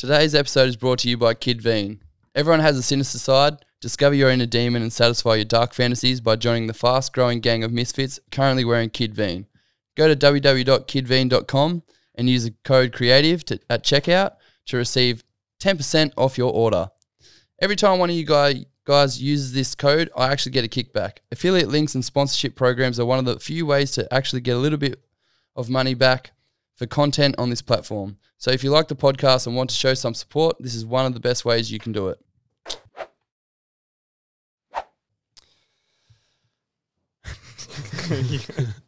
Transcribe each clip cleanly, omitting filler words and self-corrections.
Today's episode is brought to you by Kid Veen. Everyone has a sinister side. Discover your inner demon and satisfy your dark fantasies by joining the fast-growing gang of misfits currently wearing Kid Veen. Go to www.kidveen.com and use the code CREATIVE at checkout to receive 10% off your order. Every time one of you guys uses this code, I actually get a kickback. Affiliate links and sponsorship programs are one of the few ways to actually get a little bit of money back for content on this platform. So if you like the podcast and want to show some support, this is one of the best ways you can do it.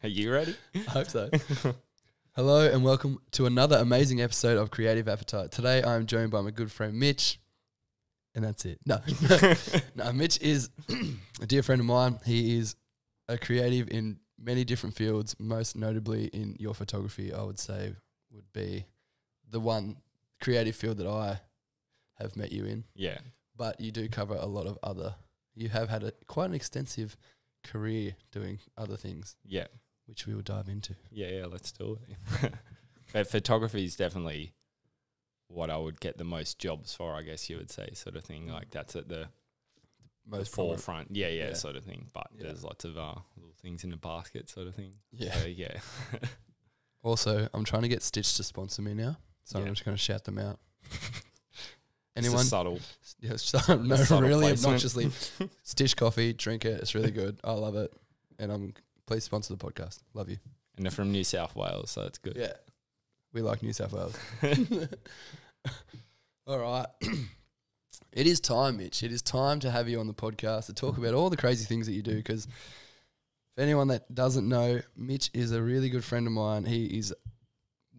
Are you ready? I hope so. Hello and welcome to another amazing episode of Creative Appetite. Today I'm joined by my good friend Mitch, and that's it. No, Mitch is a dear friend of mine. He is a creative in many different fields, most notably in your photography, I would say would be the one creative field that I have met you in. Yeah. But you do cover a lot of other, you have had quite an extensive career doing other things. Yeah. Which we will dive into. Yeah, let's do it. But photography is definitely what I would get the most jobs for, I guess you would say, sort of thing. Like that's at the most forefront. Yeah, sort of thing. But there's lots of little things in the basket sort of thing. Yeah. So, yeah. Also, I'm trying to get Stitch to sponsor me now, so I'm just going to shout them out. Anyone? It's subtle. Yeah, no, subtle really placement. obnoxiously. Stitch coffee, drink it. It's really good. I love it. And please sponsor the podcast. Love you. And they're from New South Wales, so it's good. Yeah. We like New South Wales. All right. It is time, Mitch. It is time to have you on the podcast to talk about all the crazy things that you do, because for anyone that doesn't know, Mitch is a really good friend of mine. He is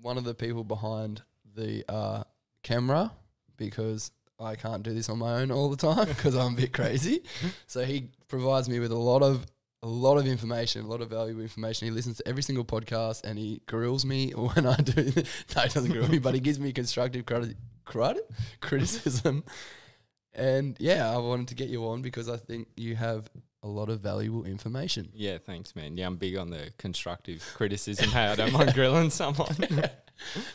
one of the people behind the camera, because I can't do this on my own all the time because I'm a bit crazy. So he provides me with a lot of information, a lot of valuable information. He listens to every single podcast and he grills me when I do. No, he doesn't grill me, but he gives me constructive criticism. And yeah, I wanted to get you on because I think you have a lot of valuable information. Yeah, thanks, man. Yeah, I'm big on the constructive criticism. Hey, I don't mind grilling someone.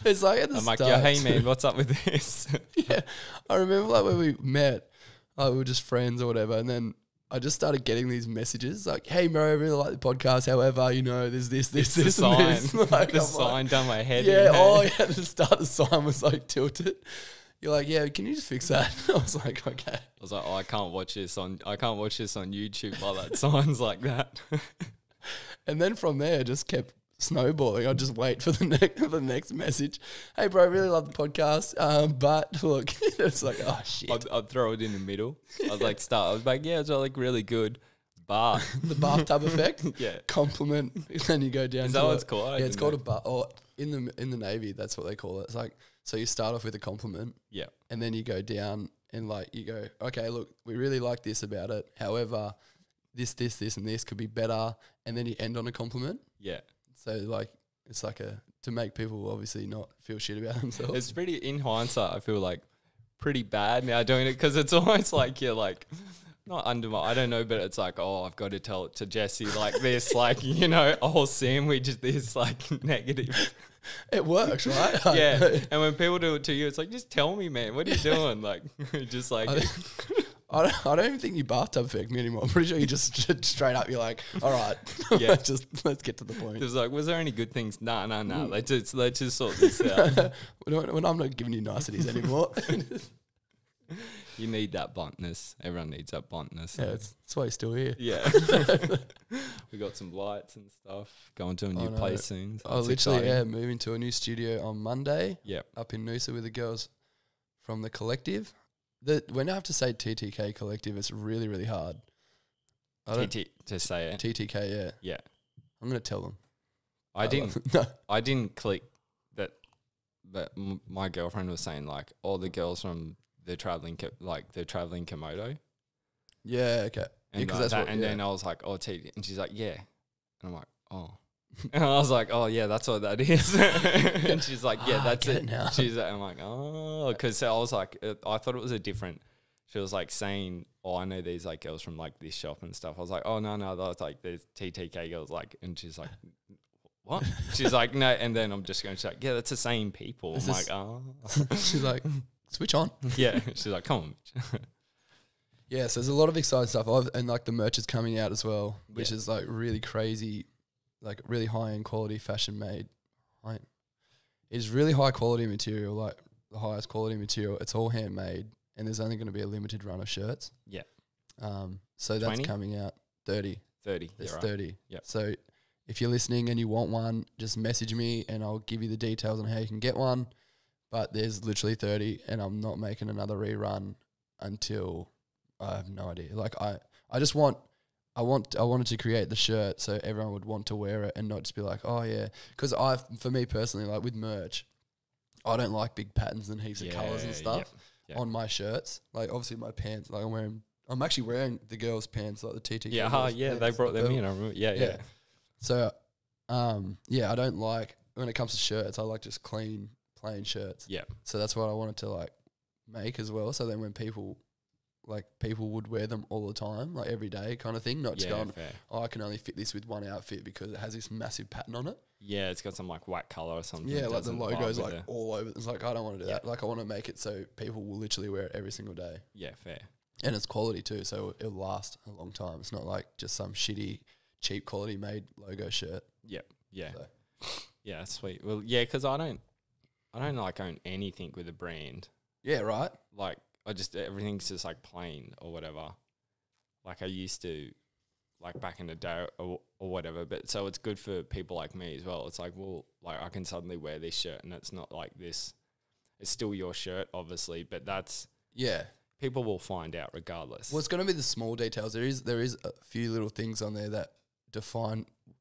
It's like at the start. I'm like, hey, man, what's up with this? Yeah, I remember like when we met, we were just friends or whatever, and then I just started getting these messages like, hey, bro, I really like the podcast. However, you know, there's this, the and sign. this. Like, the sign down my head. Yeah, at the start the sign was like tilted. You're like, yeah, can you just fix that? I was like, okay. I was like, I can't watch this on YouTube while that sign's like that. And then from there, it just kept snowballing. I'd just wait for the next message. Hey, bro, I really love the podcast. But look, it's like, oh shit. I'd throw it in the middle. I was like, yeah, it's like really good. But the bathtub effect. Yeah. Compliment. And then you go down. Is that what it's called? Yeah, it's called a bar. Or in the Navy, that's what they call it. It's like, so you start off with a compliment. Yeah. And then you go down and like you go, okay, look, we really like this about it. However, this, and this could be better. And then you end on a compliment. Yeah. So like it's like to make people obviously not feel shit about themselves. It's pretty, in hindsight, I feel like pretty bad now doing it because it's almost like you're like, not I don't know, but it's like, oh, I've got to tell it to Jesse like this, like, you know, a whole sandwich is this like negative. It works, right? Yeah. And when people do it to you, it's like, just tell me, man, what are you doing? Like, just like... I don't even think you bathtub affect me anymore. I'm pretty sure you just straight up, you're like, all right, yeah, let's get to the point. It was like, was there any good things? No. Let's just sort this out. When I'm not giving you niceties anymore. You need that bluntness. Everyone needs that bluntness. Yeah, that's why you're still here. Yeah. We got some lights and stuff. Going to a new place soon. So moving to a new studio on Monday. Yeah. Up in Noosa with the girls from the collective. When I have to say TTK collective, it's really, really hard. To say it. TTK, yeah. Yeah. I'm going to tell them. I didn't click that, but my girlfriend was saying like all the girls from the traveling Komodo. Yeah, okay. And, that's what, and then I was like, oh, TTK. And she's like, yeah. And I'm like, oh. And I was like, oh, yeah, that's what that is. And she's like, yeah, that's it. Now. She's like, I'm like, oh, because I was like, I thought it was a different. She was like saying, oh, I know these like girls from like this shop and stuff. I was like, oh, no, that's like there's TTK girls like, and she's like, what? She's like, no. And then I'm just going to say, yeah, that's the same people. I'm like, oh. She's like, switch on. Yeah, she's like, come on, Mitch. Yeah, so there's a lot of exciting stuff. And like the merch is coming out as well, which is like really crazy, like really high-end quality fashion made. It's really high quality material, like the highest quality material. It's all handmade, and there's only going to be a limited run of shirts. Yeah. So that's 20? coming out 30. 30. It's Right. 30. Yep. So if you're listening and you want one, just message me and I'll give you the details on how you can get one. But there's literally 30, and I'm not making another rerun until I have no idea. Like I wanted to create the shirt so everyone would want to wear it and not just be like, oh yeah. Because for me personally, like with merch, I don't like big patterns and heaps of colours and stuff on my shirts. Like obviously my pants, like I'm actually wearing the girls' pants, like the TT. Yeah, they brought them in. I remember. Yeah. So, I don't like, when it comes to shirts, I like just clean, plain shirts. Yeah. So that's what I wanted to like make as well. So then when people would wear them all the time, like every day kind of thing, not just going, fair. oh, I can only fit this with one outfit because it has this massive pattern on it. Yeah, it's got some like white colour or something. Yeah, like the logo's like all over. It's like, I don't want to do that. Like I want to make it so people will literally wear it every single day. Yeah, fair. And it's quality too, so it'll last a long time. It's not like just some shitty, cheap quality made logo shirt. Yep. Yeah. So. Yeah, that's sweet. Well, yeah, because I don't like own anything with a brand. Yeah, right. Like everything's just like plain or whatever. Like I used to, like back in the day or whatever. But so it's good for people like me as well. It's like, well, like I can suddenly wear this shirt and it's not like this. It's still your shirt, obviously, but that's people will find out regardless. Well, it's going to be the small details. There is a few little things on there that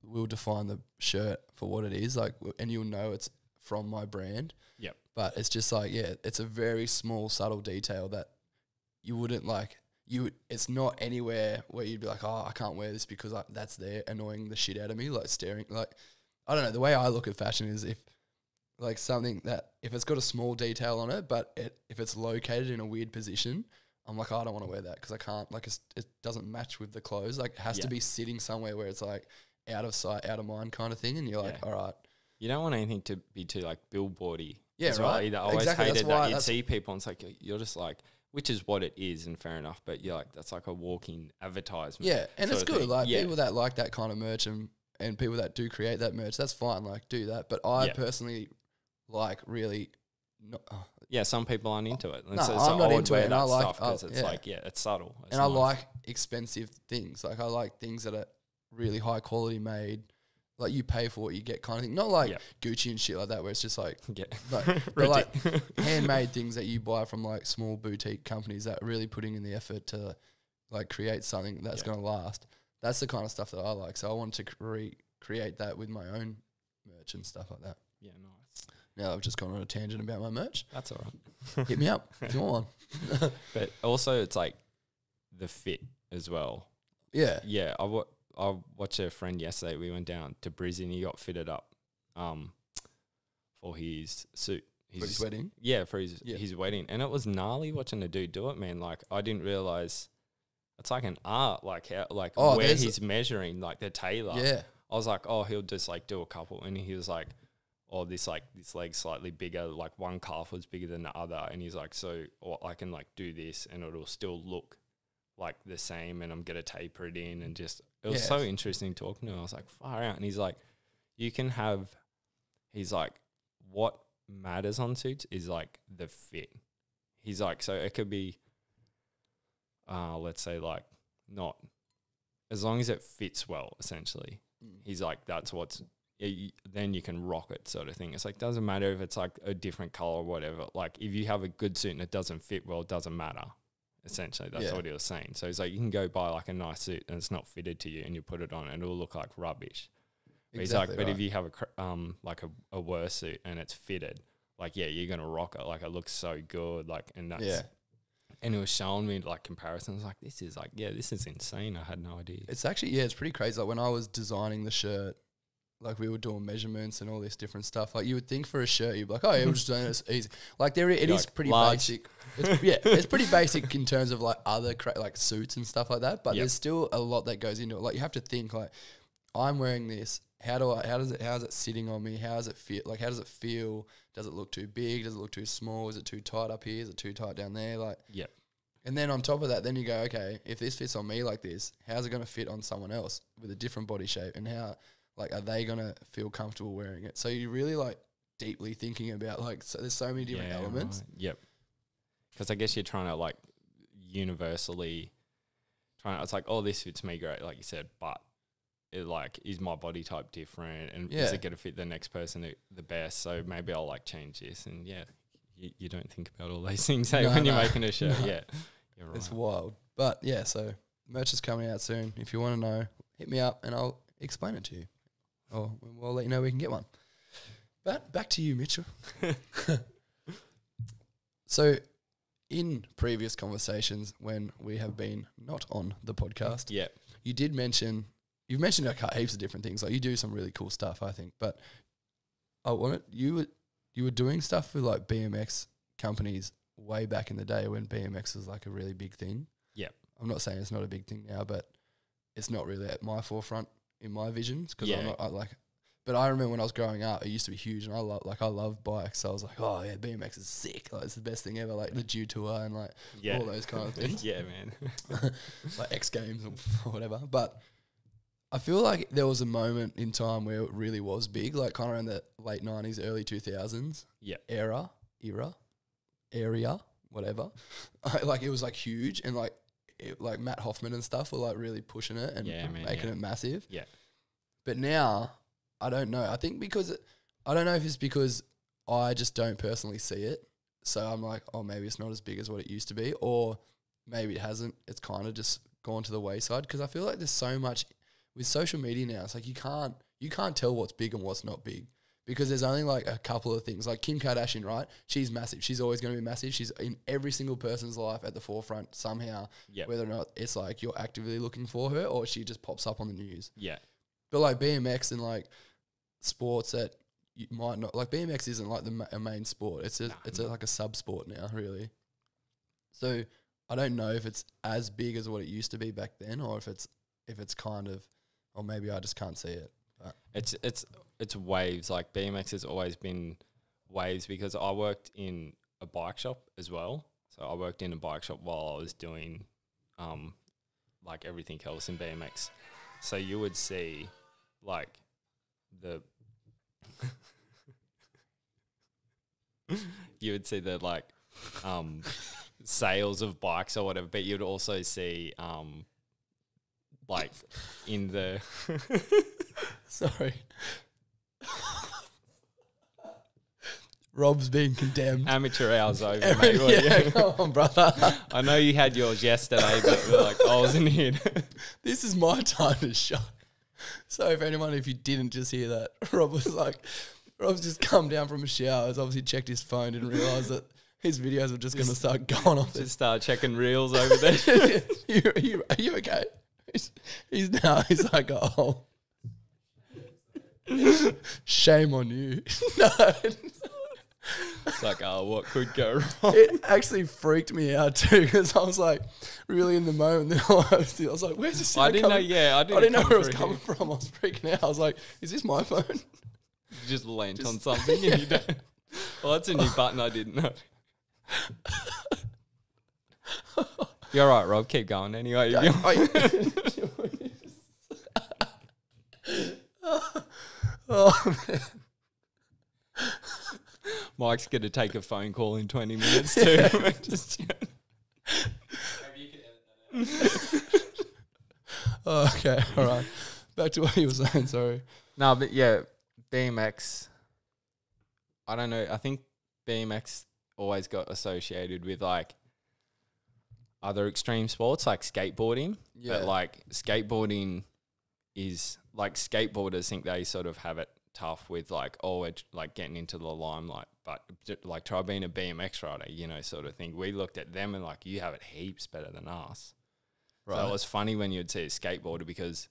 will define the shirt for what it is. Like, and you'll know it's from my brand. Yep. But it's just like, it's a very small, subtle detail that you wouldn't like. It's not anywhere where you'd be like, oh, I can't wear this because that's there annoying the shit out of me, like staring. Like, I don't know. The way I look at fashion is if it's got a small detail on it, but if it's located in a weird position, I'm like, oh, I don't want to wear that because I can't. Like, it doesn't match with the clothes. Like, it has to be sitting somewhere where it's like out of sight, out of mind kind of thing. And you're like, all right. You don't want anything to be too like billboardy. Yeah, right. Well either. I always hated that you'd see people and it's like you're just like, which is what it is, and fair enough. But you're like, that's like a walking advertisement. Yeah, and it's good. Like people that like that kind of merch and people that do create that merch, that's fine. Like do that. But I personally like really. Some people aren't into it. No, I'm not into it. And I like stuff because it's like it's subtle. It's and nice. I like expensive things. Like I like things that are really high quality made. Like you pay for what you get kind of thing. Not like Gucci and shit like that where it's just like, but like handmade things that you buy from like small boutique companies that are really putting in the effort to like create something that's going to last. That's the kind of stuff that I like. So I wanted to create that with my own merch and stuff like that. Yeah, nice. Now I've just gone on a tangent about my merch. That's all right. Hit me up if you want one. But also it's like the fit as well. Yeah. Yeah, I watched a friend yesterday. We went down to Brisbane. He got fitted up for his suit. For his wedding? Yeah, for his wedding. And it was gnarly watching the dude do it, man. Like, I didn't realise it's like an art, like how, where he's measuring, like the tailor. Yeah. I was like, oh, he'll just like do a couple. And he was like, oh, this leg's slightly bigger. Like one calf was bigger than the other. And he's like, so I can like do this and it'll still look like the same, and I'm gonna taper it in, and just it was so interesting talking to him. I was like, far out. And he's like, he's like, what matters on suits is like the fit. He's like, so it could be let's say like not as long as it fits well, essentially. He's like, that's what's then you can rock it, sort of thing. It's like, doesn't matter if it's like a different color or whatever. Like if you have a good suit and it doesn't fit well, it doesn't matter. Essentially, that's what he was saying. So he's like, you can go buy like a nice suit and it's not fitted to you, and you put it on and it'll look like rubbish. But he's like, but if you have a worse suit and it's fitted, like you're gonna rock it. Like it looks so good. Like and that's and it was showing me like comparisons. Like this is insane. I had no idea. It's actually it's pretty crazy. Like when I was designing the shirt, like we were doing measurements and all this different stuff. Like you would think for a shirt, you'd be like, oh yeah, we're just doing this easy. Like it is pretty basic. It's pretty basic in terms of like other like suits and stuff like that. But there's still a lot that goes into it. Like you have to think like, I'm wearing this how is it sitting on me? How does it feel? Like, how does it feel? Does it look too big? Does it look too small? Is it too tight up here? Is it too tight down there? Like, Yep. And then on top of that, then you go, okay, if this fits on me like this, how's it going to fit on someone else with a different body shape? And how, like, are they going to feel comfortable wearing it? So you really, like, deeply thinking about, like, so there's so many different elements. Right. Yep. Because I guess you're trying to, like, universally it's like, oh, this fits me great, like you said, but it, like, is my body type different, and is it going to fit the next person the best? So maybe I'll, like, change this. And you don't think about all these things when you're making a shirt. Yeah, you're right. It's wild. But yeah, so merch is coming out soon. If you want to know, hit me up and I'll explain it to you, or we'll let you know we can get one. But back to you, Mitchell. So in previous conversations when we have been not on the podcast, you've mentioned like heaps of different things. Like, you do some really cool stuff, I think. But I wanted you were doing stuff with, like, BMX companies way back in the day when BMX was, like, a really big thing. Yeah. I'm not saying it's not a big thing now, but it's not really at my forefront in my visions, because but I remember when I was growing up, it used to be huge, and I love bikes. So I was like, oh yeah, BMX is sick. Like, it's the best thing ever. Like the Dew Tour and like all those kind of things. Yeah, man. Like X Games or whatever. But I feel like there was a moment in time where it really was big, like kind of around the late 90s, early 2000s. Yeah. Area, whatever. Like, it was like huge, and like Matt Hoffman and stuff were like really pushing it and making it massive. Yeah. But now, I don't know. I think I don't know if it's because I just don't personally see it. So I'm like, oh, maybe it's not as big as what it used to be, or maybe it hasn't. It's kind of just gone to the wayside, because I feel like there's so much with social media now. It's like you can't tell what's big and what's not big, because there's only like a couple of things. Like Kim Kardashian, right? She's massive. She's always going to be massive. She's in every single person's life at the forefront somehow, whether or not it's like you're actively looking for her or she just pops up on the news. Yeah. But like BMX and like sports that you might not, like BMX isn't like a main sport. It's like a sub sport now, really. So I don't know if it's as big as what it used to be back then, or if it's kind of, or maybe I just can't see it. But it's waves. Like BMX has always been waves, because I worked in a bike shop as well. So I worked in a bike shop while I was doing like everything else in BMX. So you would see like you would see the like sales of bikes or whatever, but you'd also see like in the sorry. Rob's being condemned. Amateur hours over, mate. Come on, brother. I know you had yours yesterday, but like I wasn't here. This is my time to shine. So if you didn't just hear that, Rob's just come down from a shower. He's obviously checked his phone, didn't realise that his videos were just going to start going off. Just start checking reels over there. Are you okay? He's like, oh, shame on you. No. It's like, oh, what could go wrong? It actually freaked me out too, because I was like really in the moment. Then I was like, where's this? I didn't know where it was coming from. I was freaking out. I was like, is this my phone? You just leant on something and you don't. Well, that's a new button I didn't know. You're right, Rob. Keep going anyway. Oh, man. Mike's going to take a phone call in 20 minutes too. Maybe you can edit that out. Oh, okay, all right. Back to what you were saying, sorry. No, but yeah, BMX, I don't know. I think BMX always got associated with like other extreme sports like skateboarding. Yeah. But like skateboarding is like skateboarders think they sort of have it tough with like, oh, we're like getting into the limelight, but like try being a BMX rider, sort of thing. We looked at them and like, you have it heaps better than us. Right. So it was funny when you'd see a skateboarder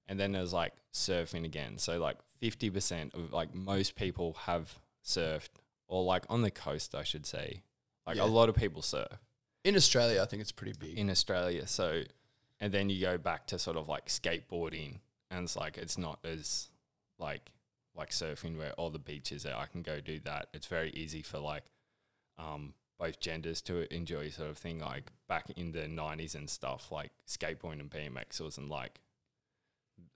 and then there's like surfing again. So like 50% of like most people have surfed, or like on the coast, I should say. Like a lot of people surf. In Australia, I think it's pretty big. In Australia. So, and then you go back to sort of like skateboarding, and it's like, it's not as like surfing where all the beaches are, I can go do that. It's very easy for like both genders to enjoy sort of thing. Like back in the 90s and stuff, like skateboarding and BMX wasn't like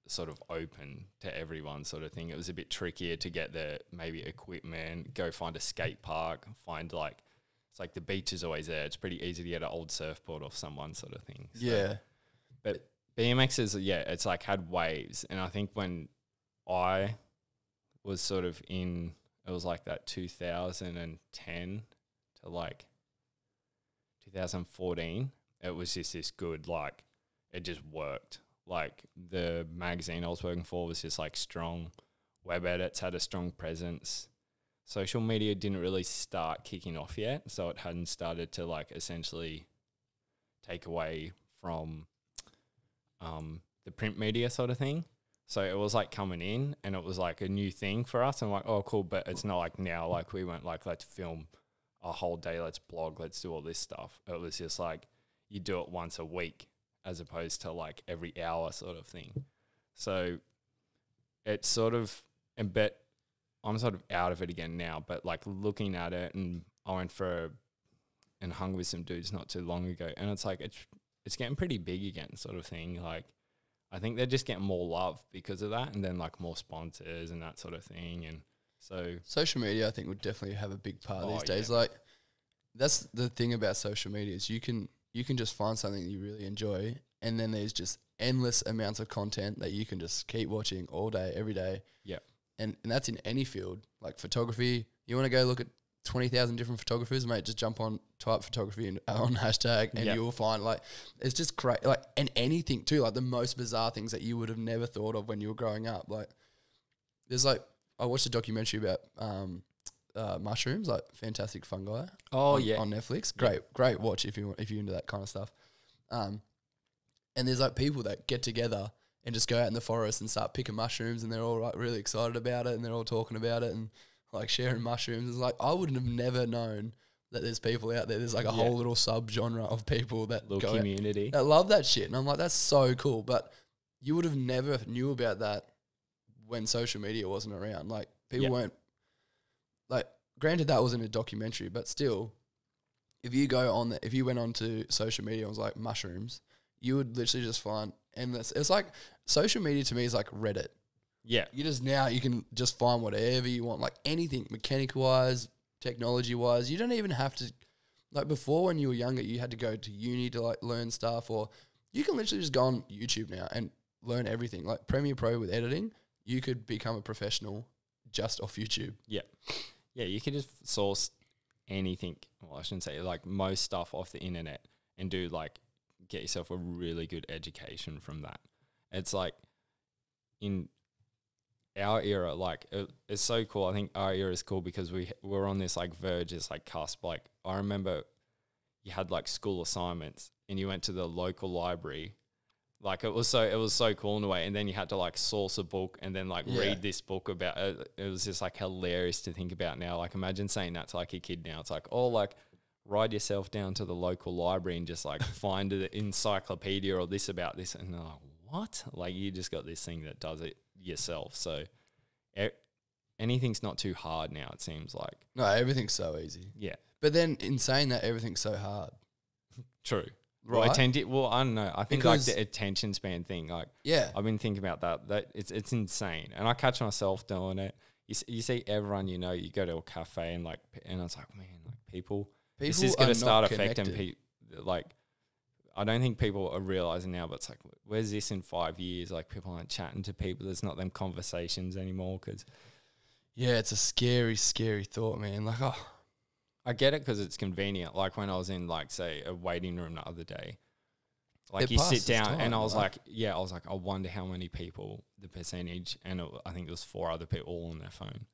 sort of open to everyone sort of thing. It was a bit trickier to get the maybe equipment, go find a skate park, find like, it's like the beach is always there. It's pretty easy to get an old surfboard off someone sort of thing. So, Yeah. but BMX is, it's like had waves. And I think when I was sort of in, it was like that 2010 to like 2014, it was just this good, like, it just worked. Like the magazine I was working for was just like strong. Web edits had a strong presence. Social media didn't really start kicking off yet, so it hadn't started to like essentially take away from the print media sort of thing. So it was like coming in and it was like a new thing for us. I'm like, oh, cool, but it's not like now, like we went like, let's film a whole day, let's blog, let's do all this stuff. It was just like you do it once a week as opposed to like every hour sort of thing. So it's sort of, but I'm sort of out of it again now, but like looking at it, and I went and hung with some dudes not too long ago, and it's like, it's getting pretty big again sort of thing. Like, I think they're just getting more love because of that, and then like more sponsors and that sort of thing. And so social media, I think, would definitely have a big part these days. Yeah. Like, that's the thing about social media is you can just find something that you really enjoy, and then there's just endless amounts of content that you can just keep watching all day, every day. Yeah. And that's in any field, like photography. You want to go look at 20,000 different photographers, mate, just jump on, type photography on hashtag, and you will find, like, it's just great. Like, and anything too, like the most bizarre things that you would have never thought of when you were growing up. Like, there's like, I watched a documentary about mushrooms, like Fantastic Fungi. Oh, on Netflix. Great watch if you're into that kind of stuff. And there's like people that get together and just go out in the forest and start picking mushrooms, and they're all like really excited about it, and they're all talking about it and like sharing mushrooms. It's like, I wouldn't have never known that there's people out there. There's like a whole little sub-genre of people that little community that love that shit. And I'm like, that's so cool. But you would have never knew about that when social media wasn't around. Like, people weren't, like, granted that wasn't a documentary, but still, if you went onto social media and was like mushrooms, you would literally just find endless. It's like, social media to me is like Reddit. Yeah. You can just find whatever you want, like anything, mechanic wise, technology wise. You don't even have to, like, before when you were younger, you had to go to uni to like learn stuff, or you can literally just go on YouTube now and learn everything. Like Premiere Pro with editing, you could become a professional just off YouTube. Yeah. Yeah, you can just source anything, well, I shouldn't say, like most stuff off the internet, and do like, get yourself a really good education from that. It's like, in our era, like, it's so cool. I think our era is cool because we're on this like verge, this like cusp. Like, I remember you had like school assignments and you went to the local library. Like, it was so cool in a way. And then you had to like source a book and then like read this book about it. It was just like hilarious to think about now. Like, imagine saying that to like a kid now. It's like, oh, like, ride yourself down to the local library and just like find an encyclopedia or this about this. And they're like, what? Like, you just got this thing that does it yourself. So anything's not too hard now, it seems like. No, everything's so easy. Yeah. But then in saying that, everything's so hard. True. Right? I don't know. I think because, like, the attention span thing, like, I've been thinking about that it's insane. And I catch myself doing it. You see everyone, you go to a cafe and it's like, man, like, people this is going to start affecting people. Like, I don't think people are realizing now, but it's like, where's this in 5 years? Like, people aren't chatting to people. There's not them conversations anymore. Cause it's a scary, scary thought, man. Like, oh, I get it because it's convenient. Like, when I was in, like, say, a waiting room the other day, like, you sit down and I was like, I wonder how many people, the percentage, and I think it was 4 other people all on their phone.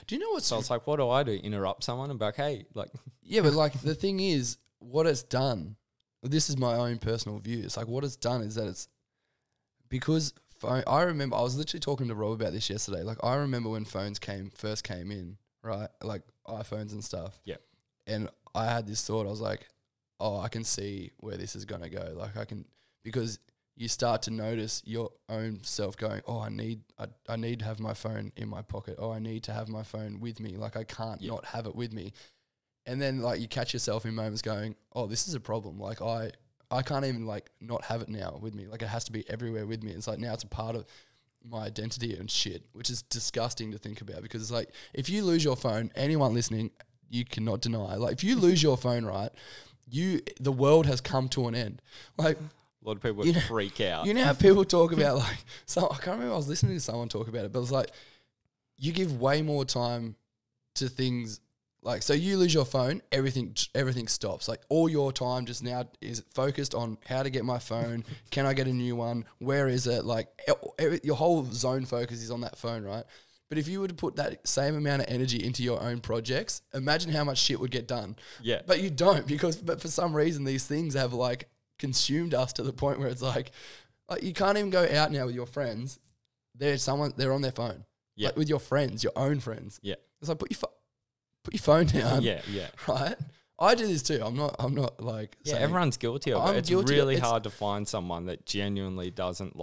Do you know what's... So it's like, what do I do? Interrupt someone and be like, hey, like... Yeah, but like, the thing is, what it's done, this is my own personal view. It's like, what it's done is that it's... Because I remember, I was literally talking to Rob about this yesterday. Like, I remember when phones first came in, right? Like, iPhones and stuff. Yeah. And I had this thought, I was like, oh, I can see where this is going to go. Like, I can... Because you start to notice your own self going, oh, I need to have my phone in my pocket. Oh, I need to have my phone with me. Like, I can't not have it with me. And then, like, you catch yourself in moments going, oh, this is a problem. Like, I can't even, like, not have it now with me. Like, it has to be everywhere with me. It's like now it's a part of my identity and shit, which is disgusting to think about, because it's like, if you lose your phone, anyone listening, you cannot deny. Like, if you lose your phone, right, the world has come to an end. Like, a lot of people would freak out. You know how people talk about, like, so I can't remember, I was listening to someone talk about it, but it's like, you give way more time to things, like, so you lose your phone, everything stops. Like, all your time just now is focused on how to get my phone, can I get a new one, where is it, like, your whole zone focus is on that phone, right? But if you were to put that same amount of energy into your own projects, imagine how much shit would get done. Yeah. But you don't, but for some reason, these things have, like, consumed us to the point where it's like you can't even go out now with your friends. They're on their phone. Yeah. Like, with your friends, your own friends. Yeah. It's like, put your phone down. Yeah, yeah. Right? I do this too. I'm not like saying, everyone's guilty of it. It's guilty. Really hard to find someone that genuinely doesn't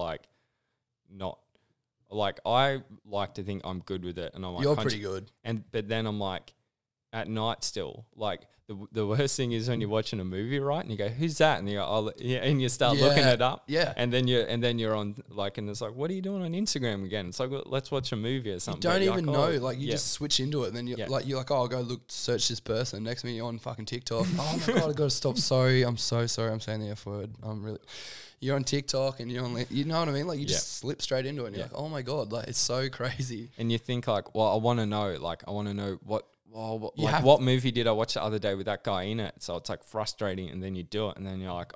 I like to think I'm good with it, and I'm like, you're pretty good. But then I'm like, at night still, like, the worst thing is when you're watching a movie, right? And you go, who's that? And you go, oh, yeah, and you start looking it up. Yeah. And then you're on, like, and it's like, what are you doing on Instagram again? It's like, well, let's watch a movie or something. You don't even know. Like, you just switch into it, and then you're like, oh, I'll go search this person. Next minute you're on fucking TikTok. Oh my God, I got to stop. Sorry. I'm so sorry. I'm saying the F word. You're on TikTok and you're on, you know what I mean? Like, you just slip straight into it and you're like, oh my God, like, it's so crazy. And you think, like, well, I want to know what movie did I watch the other day with that guy in it? So it's like frustrating, and then you do it, and then you're like,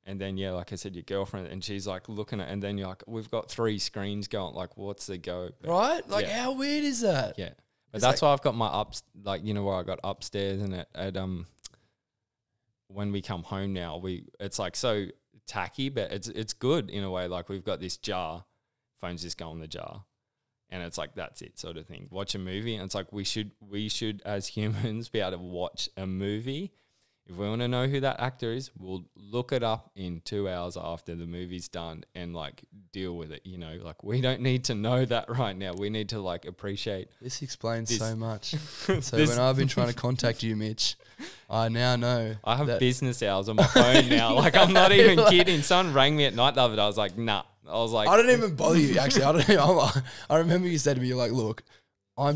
and then like I said, your girlfriend, and she's like looking at, and then you're like, we've got 3 screens going, like, what's the go? But right? Like, how weird is that? Yeah. But that's why I've got my like, you know, where I got upstairs, and at when we come home now, it's like so tacky, but it's good in a way. Like, we've got this jar, phones just go in the jar. And it's like, that's it, sort of thing. Watch a movie, and it's like, we should as humans be able to watch a movie. If we want to know who that actor is, we'll look it up in 2 hours after the movie's done and, like, deal with it. You know, like, we don't need to know that right now. We need to, like, appreciate. This explains so much. So when I've been trying to contact you, Mitch, I now know. I have business hours on my phone now. Like, I'm not even kidding. Someone rang me at night the other day. I was like, nah. I was like, I don't even bother you. Actually, I remember you said to me, you're like, look, I'm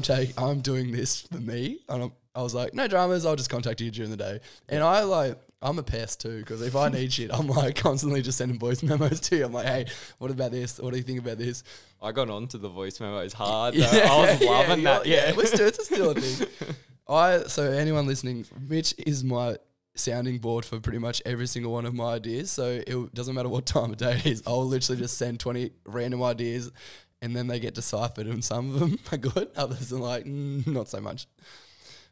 doing this for me, and I was like, no dramas. I'll just contact you during the day. And I'm a pest too, because if I need shit, I'm like constantly just sending voice memos to you. I'm like, hey, what about this? What do you think about this? I got onto the voice memos hard. Though. I was loving that. Yeah, it's still a thing. So anyone listening, Mitch is my sounding board for pretty much every single one of my ideas. So it doesn't matter what time of day it is. I'll literally just send 20 random ideas, and then they get deciphered, and some of them are good. Others are like, not so much.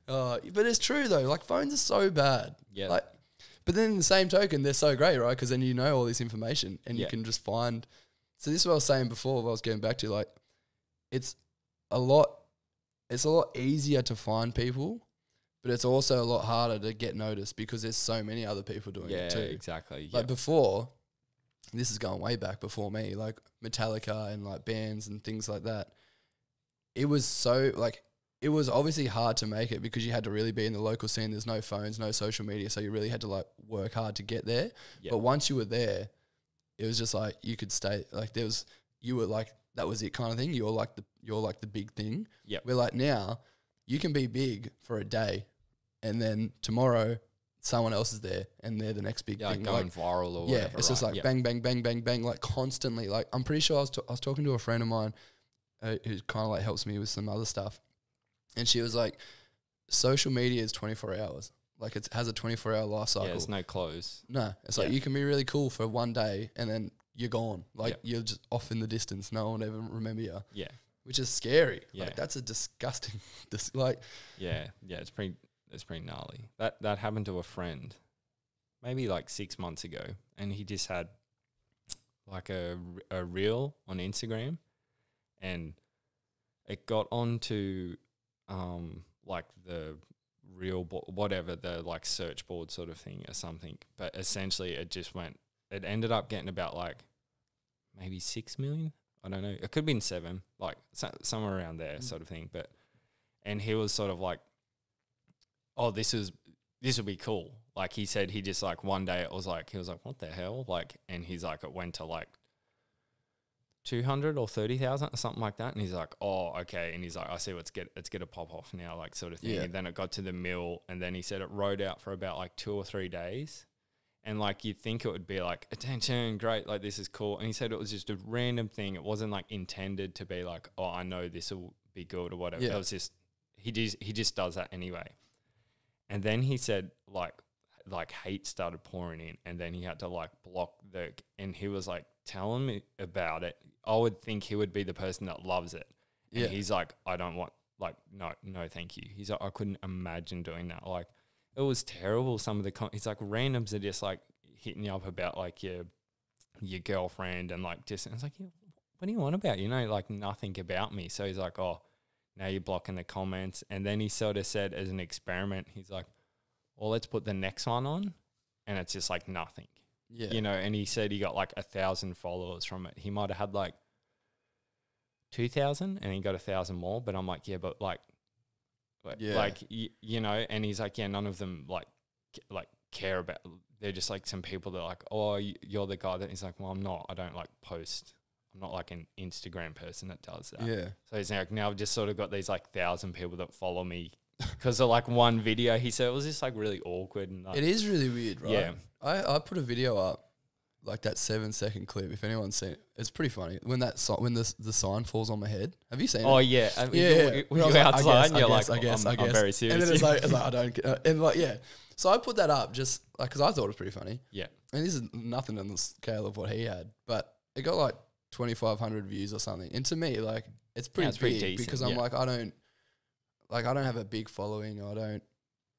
But it's true though. Like, phones are so bad. Yeah. Like, but then in the same token, they're so great, right? Because then you know all this information, and you can just find. So this is what I was saying before. What I was getting back to, like, it's a lot easier to find people. But it's also a lot harder to get noticed because there's so many other people doing it too. Yeah, exactly. Like, before, this is going way back before me, like Metallica and, like, bands and things like that. It was so, like, it was obviously hard to make it because you had to really be in the local scene. There's no phones, no social media. So you really had to, like, work hard to get there. Yep. But once you were there, it was just like, you could stay, like, you were like, that was it kind of thing. You're like the big thing. Yeah. We're like, now you can be big for a day, and then tomorrow someone else is there and they're the next big thing. Going viral or whatever. It's just like bang, bang, bang, bang, bang, like constantly. Like, I'm pretty sure I was talking to a friend of mine who kind of like helps me with some other stuff. And she was like, social media is 24 hours. Like, it has a 24-hour life cycle. Yeah, there's no close. No, it's like, you can be really cool for one day and then you're gone. Like, you're just off in the distance. No one will ever remember you. Yeah. Which is scary. Yeah. Like, that's a disgusting, like. Yeah, it's pretty gnarly. That happened to a friend maybe like 6 months ago, and he just had like a reel on Instagram, and it got onto like the reel whatever, the like search board sort of thing or something, but essentially it just went it ended up getting about like maybe 6 million. I don't know. It could have been 7, like somewhere around there sort of thing. And he was sort of like, oh, this would be cool. Like he said, he just like one day he was like, what the hell? Like, and he's like, it went to like 200 or 30,000 or something like that. And he's like, oh, okay. And he's like, I see it's gonna pop off now, like sort of thing. Yeah. And then it got to the mill, and then he said it rode out for about like 2 or 3 days. And like you'd think it would be like, attention, great, like this is cool. And he said it was just a random thing. It wasn't like intended to be like, oh, I know this will be good or whatever. Yeah. It was just he just does that anyway. And then he said like hate started pouring in, and then he had to like block and he was like telling me about it. I would think he would be the person that loves it. And Yeah. he's like, I don't want, like, no, thank you. He's like, I couldn't imagine doing that. Like, it was terrible. Some of the he's like, randoms are just like hitting you up about like your girlfriend and like just, and it's like, yeah, what do you want about? You know, like nothing about me. So he's like, oh, now you're blocking the comments. And then he sort of said as an experiment, he's like, well, let's put the next one on. And it's just like nothing. Yeah. You know, and he said he got like 1,000 followers from it. He might have had like 2,000 and he got 1,000 more. But I'm like, yeah, but like, you know, and he's like, yeah, none of them like care about, they're just like some people that are like, oh, you're the guy that, he's like, well, I'm not, I don't like post. I'm not like an Instagram person that does that. Yeah. So he's like, now I've just sort of got these like 1,000 people that follow me because of like one video. He said it was just like really awkward. And like, It is really weird, right? Yeah. I put a video up, like that 7-second clip. If anyone's seen it, it's pretty funny. When that when the sign falls on my head. Have you seen it? Oh yeah, Yeah. When you're outside, and you're like, I guess. I'm very serious. And then it's like I don't. And like yeah. So I put that up just like because I thought it was pretty funny. Yeah. And this is nothing on the scale of what he had, but it got like 2,500 views or something. And to me, like it's pretty big decent, because I'm like I don't have a big following.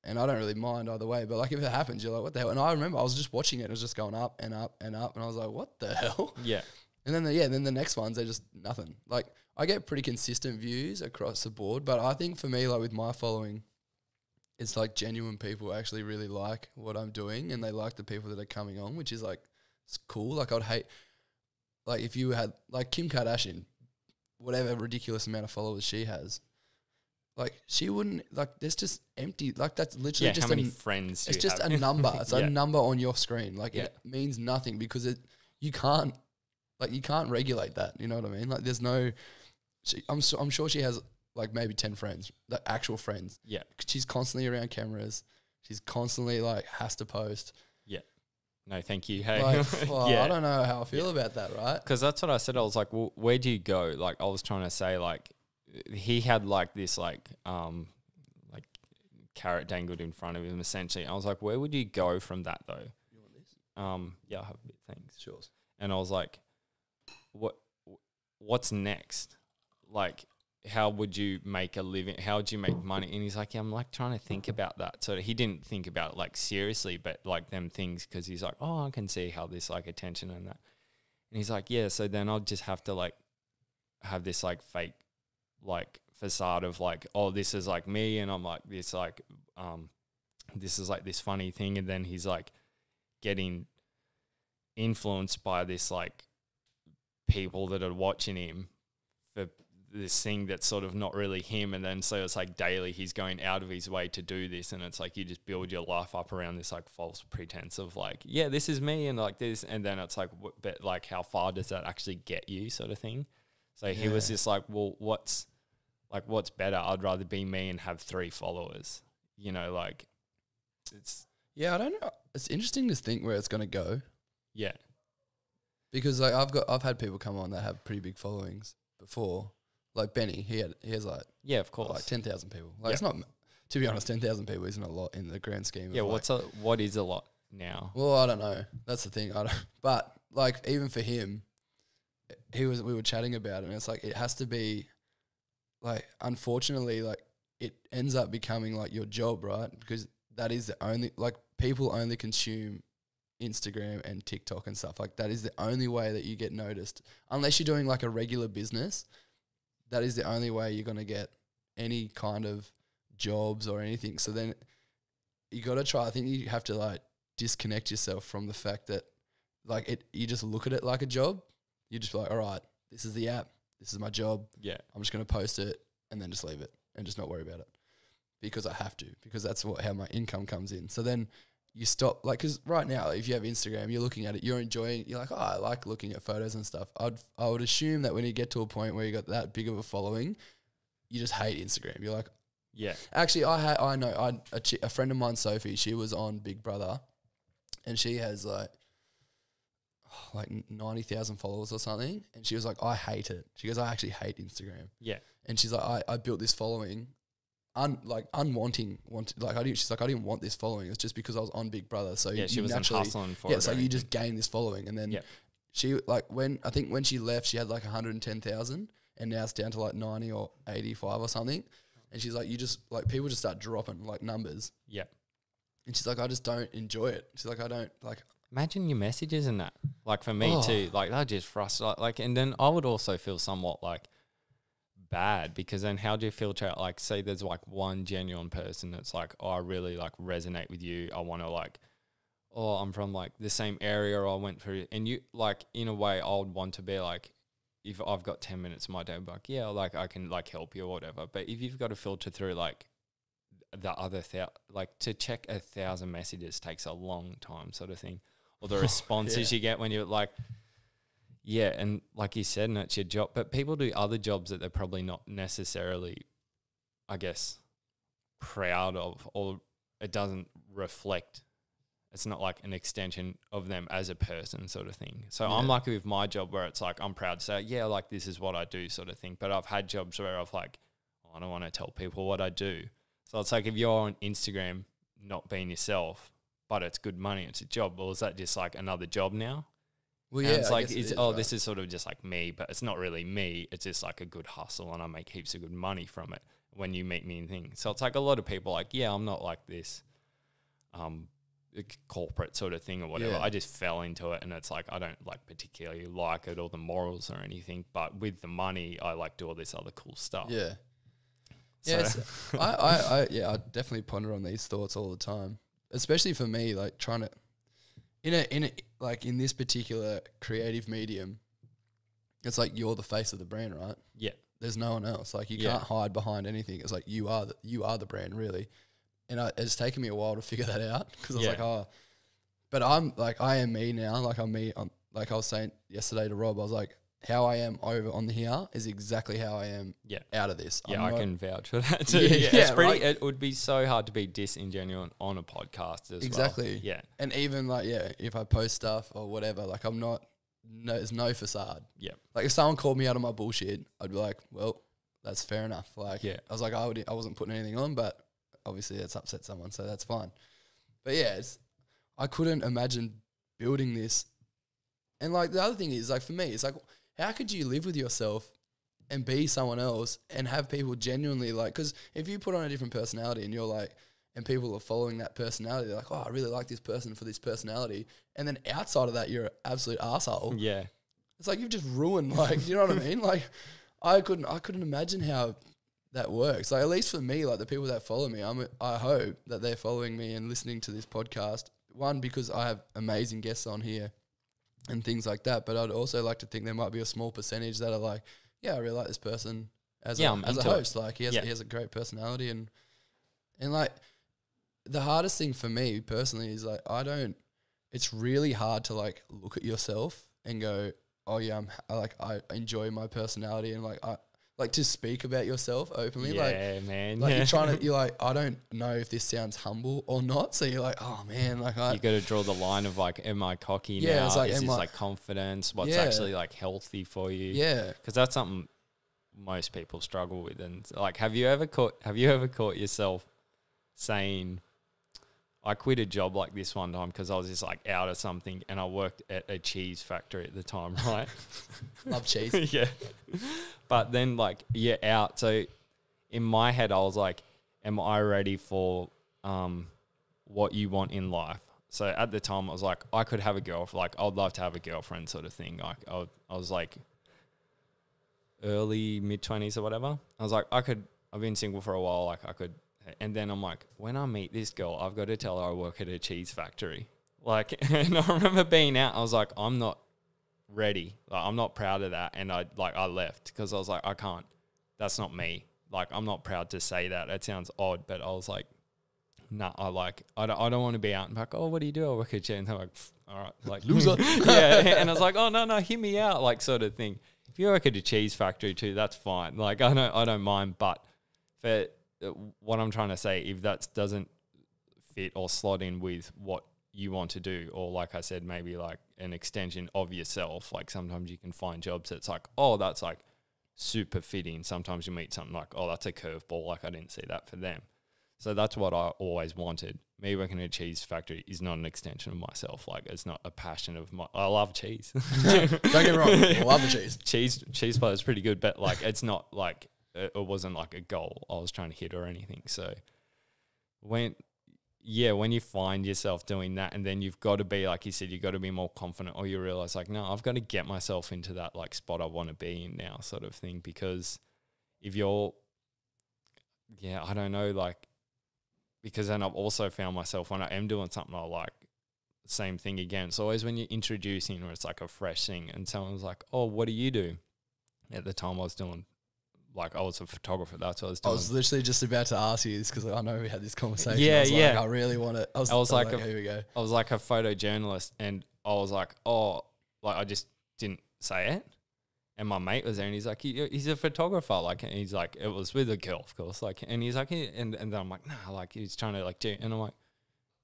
And I don't really mind either way. But like if it happens, you're like, what the hell? And I remember I was just watching it. It was just going up and up and up. And I was like, what the hell? Yeah. And then then the next ones, they're just nothing. Like I get pretty consistent views across the board. But I think for me, like with my following, it's like genuine people actually really like what I'm doing. And they like the people that are coming on, which is like, it's cool. Like I'd hate, like if you had like Kim Kardashian, whatever ridiculous amount of followers she has, like she wouldn't like. There's just empty. Like that's literally just how many friends? It's just have? a number. It's Yeah. a number on your screen. Like Yeah. it means nothing because you can't regulate that. You know what I mean? Like there's no. I'm sure she has like maybe 10 friends, like actual friends. Yeah. She's constantly around cameras. She's constantly like has to post. Yeah. No, thank you. Hey. Like, well, Yeah. I don't know how I feel about that. Right? Because that's what I said. I was like, well, where do you go? Like I was trying to say, like he had like this like carrot dangled in front of him essentially. I was like, where would you go from that though? You want this? Yeah, I have a bit. Thanks. Sure. And I was like, what's next? Like, how would you make a living? How would you make money? And he's like, yeah, I'm like trying to think about that. So he didn't think about it like seriously, but like them things, because he's like, oh, I can see how this like attention and that. And he's like, yeah, so then I'll just have to like have this like fake like facade of like, oh, this is like me, and I'm like this like this is like this funny thing. And then he's like getting influenced by this like people that are watching him for this thing that's sort of not really him. And then so it's like daily he's going out of his way to do this, and it's like you just build your life up around this like false pretense of like, yeah, this is me and like this, and then it's like but like how far does that actually get you, sort of thing. So he was just like, well, what's better? I'd rather be me and have 3 followers, you know, like it's I don't know. It's interesting to think where it's going to go. Yeah. Because like I've had people come on that have pretty big followings before. Like Benny, he has like Yeah, of course. like 10,000 people. Like it's not, to be honest, 10,000 people isn't a lot in the grand scheme. Yeah, of what is a lot now? Well, I don't know. That's the thing. I don't. But like even for him, we were chatting about it, and it's like it has to be, like unfortunately, like it ends up becoming like your job, right? Because that is the only, like people only consume Instagram and TikTok and stuff. Like that is the only way that you get noticed. Unless you're doing like a regular business, that is the only way you're going to get any kind of jobs or anything. So then you got to try, I think you have to like disconnect yourself from the fact that like it, you just look at it like a job. You just be like, all right, this is the app. This is my job. Yeah. I'm just going to post it and then just leave it and just not worry about it because I have to, because that's how my income comes in. So then you stop, like, because right now, if you have Instagram, you're looking at it, you're enjoying, you're like, oh, I like looking at photos and stuff. I would assume that when you get to a point where you got that big of a following, you just hate Instagram. You're like, yeah. Actually, I know a friend of mine, Sophie, she was on Big Brother and she has like 90,000 followers or something. And she was like, I hate it. She goes, I actually hate Instagram. Yeah. And she's like, I built this following unwanting. She's like, I didn't want this following. It's just because I was on Big Brother. So yeah, she was hustling for it. Yeah, so you just gain this following. And then she, like, when she left, she had like 110,000 and now it's down to like 90 or 85 or something. And she's like, you just, like, people just start dropping like numbers. Yeah. And she's like, I just don't enjoy it. She's like, I don't like. Imagine your messages and that. Like for me too, like that just frustrates. Like, and then I would also feel somewhat like bad because then how do you filter out? Like, say there's like one genuine person that's like, oh, I really like resonate with you. I want to like, oh, I'm from like the same area I went through, and you like in a way I would want to be like, if I've got 10 minutes of my day, I'm like, yeah, like I can like help you or whatever. But if you've got to filter through like the other like to check 1,000 messages takes a long time, sort of thing. Or the responses you get when you're like, yeah, and like you said, and it's your job. But people do other jobs that they're probably not necessarily, I guess, proud of, or it doesn't reflect. It's not like an extension of them as a person, sort of thing. So I'm lucky with my job where it's like I'm proud to say, yeah, like this is what I do, sort of thing. But I've had jobs where I've like, oh, I don't want to tell people what I do. So it's like if you're on Instagram not being yourself, but it's good money, it's a job. Well, is that just like another job now? Well, and yeah, it's like, right. This is sort of just like me, but it's not really me. It's just like a good hustle and I make heaps of good money from it when you meet me and things. So it's like a lot of people like, yeah, I'm not like this corporate sort of thing or whatever. Yeah. I just fell into it and it's like, I don't like particularly like it or the morals or anything, but with the money, I like do all this other cool stuff. Yeah. So I definitely ponder on these thoughts all the time, especially for me, like trying to, in this particular creative medium, it's like you're the face of the brand, right? Yeah. There's no one else. Like you can't hide behind anything. It's like you are the brand, really. And it's taken me a while to figure that out because I was like, oh, but I'm like, I am me now. Like I'm me. Like I was saying yesterday to Rob, I was like, how I am over on the here is exactly how I am out of this. Yeah, I can vouch for that too. It's pretty. It would be so hard to be disingenuous on a podcast as exactly. well. Yeah, and even like if I post stuff or whatever, like I'm not. No, there's no facade. Yeah, like if someone called me out of my bullshit, I'd be like, well, that's fair enough. Like I was like, I wasn't putting anything on, but obviously it's upset someone, so that's fine. But yeah, I couldn't imagine building this. And like the other thing is like for me, it's like, how could you live with yourself and be someone else and have people genuinely like, because if you put on a different personality and you're like, and people are following that personality, they're like, oh, I really like this person for this personality. And then outside of that, you're an absolute arsehole. Yeah. It's like you've just ruined, like, you know what I mean? Like I couldn't imagine how that works. Like at least for me, like the people that follow me, I hope that they're following me and listening to this podcast. One, because I have amazing guests on here and things like that. But I'd also like to think there might be a small percentage that are like, yeah, I really like this person as a host. Like he has a great personality and like the hardest thing for me personally is like it's really hard to like look at yourself and go, oh yeah, I enjoy my personality and like I like to speak about yourself openly. Yeah, man. Like you're like, I don't know if this sounds humble or not. So you're like, oh man, like you got to draw the line of like, am I cocky now? It's like, is this like confidence? What's actually like healthy for you? Yeah. Because that's something most people struggle with. And like, have you ever caught yourself saying, I quit a job like this one time because I was just like out of something and I worked at a cheese factory at the time, right? Love cheese. Yeah. But then like you're out. So in my head, I was like, am I ready for what you want in life? So at the time I was like, I could have a girlfriend. Like I'd love to have a girlfriend sort of thing. Like I was like early mid-20s or whatever. I was like, I've been single for a while. Like I could. And then I'm like, when I meet this girl, I've got to tell her I work at a cheese factory. Like, and I remember being out, I was like, I'm not ready. Like, I'm not proud of that. And I left because I was like, I can't. That's not me. Like, I'm not proud to say that. It sounds odd, but I was like, nah, I don't want to be out and like, oh, what do you do? I work at Jet. And they're like, all right, like Loser. yeah. And I was like, oh no, hear me out, like sort of thing. If you work at a cheese factory too, that's fine. Like, I don't mind. But for what I'm trying to say, if that doesn't fit or slot in with what you want to do, or like I said, maybe like an extension of yourself, like sometimes you can find jobs that's like, oh, that's like super fitting. Sometimes you meet something like, oh, that's a curveball, like I didn't see that for them. So that's what I always wanted. Me working at a cheese factory is not an extension of myself. Like, it's not a passion of my. I love cheese. Don't get me wrong, I love the cheese. Cheese pie is pretty good, but like it's not like it wasn't like a goal I was trying to hit or anything. So when you find yourself doing that, and then you've got to be, like you said, you've got to be more confident, or you realize like, no, I've got to get myself into that like spot I want to be in now, sort of thing. Because if you're, I don't know, like, because then I've also found myself when I am doing something I like, same thing again. It's always when you're introducing or it's like a fresh thing and someone's like, oh, what do you do? At the time I was doing, like, I was a photographer. That's what I was doing. I was literally just about to ask you this because I know we had this conversation. Yeah, I was yeah. Like, I really want it. I was like, here we go. I was like a photojournalist, and I was like, oh, like I just didn't say it. And my mate was there, and he's like, he's a photographer, like, and he's like, it was with a girl, of course, like, and he's like, and then I'm like, nah, like, he's trying to like do, and I'm like,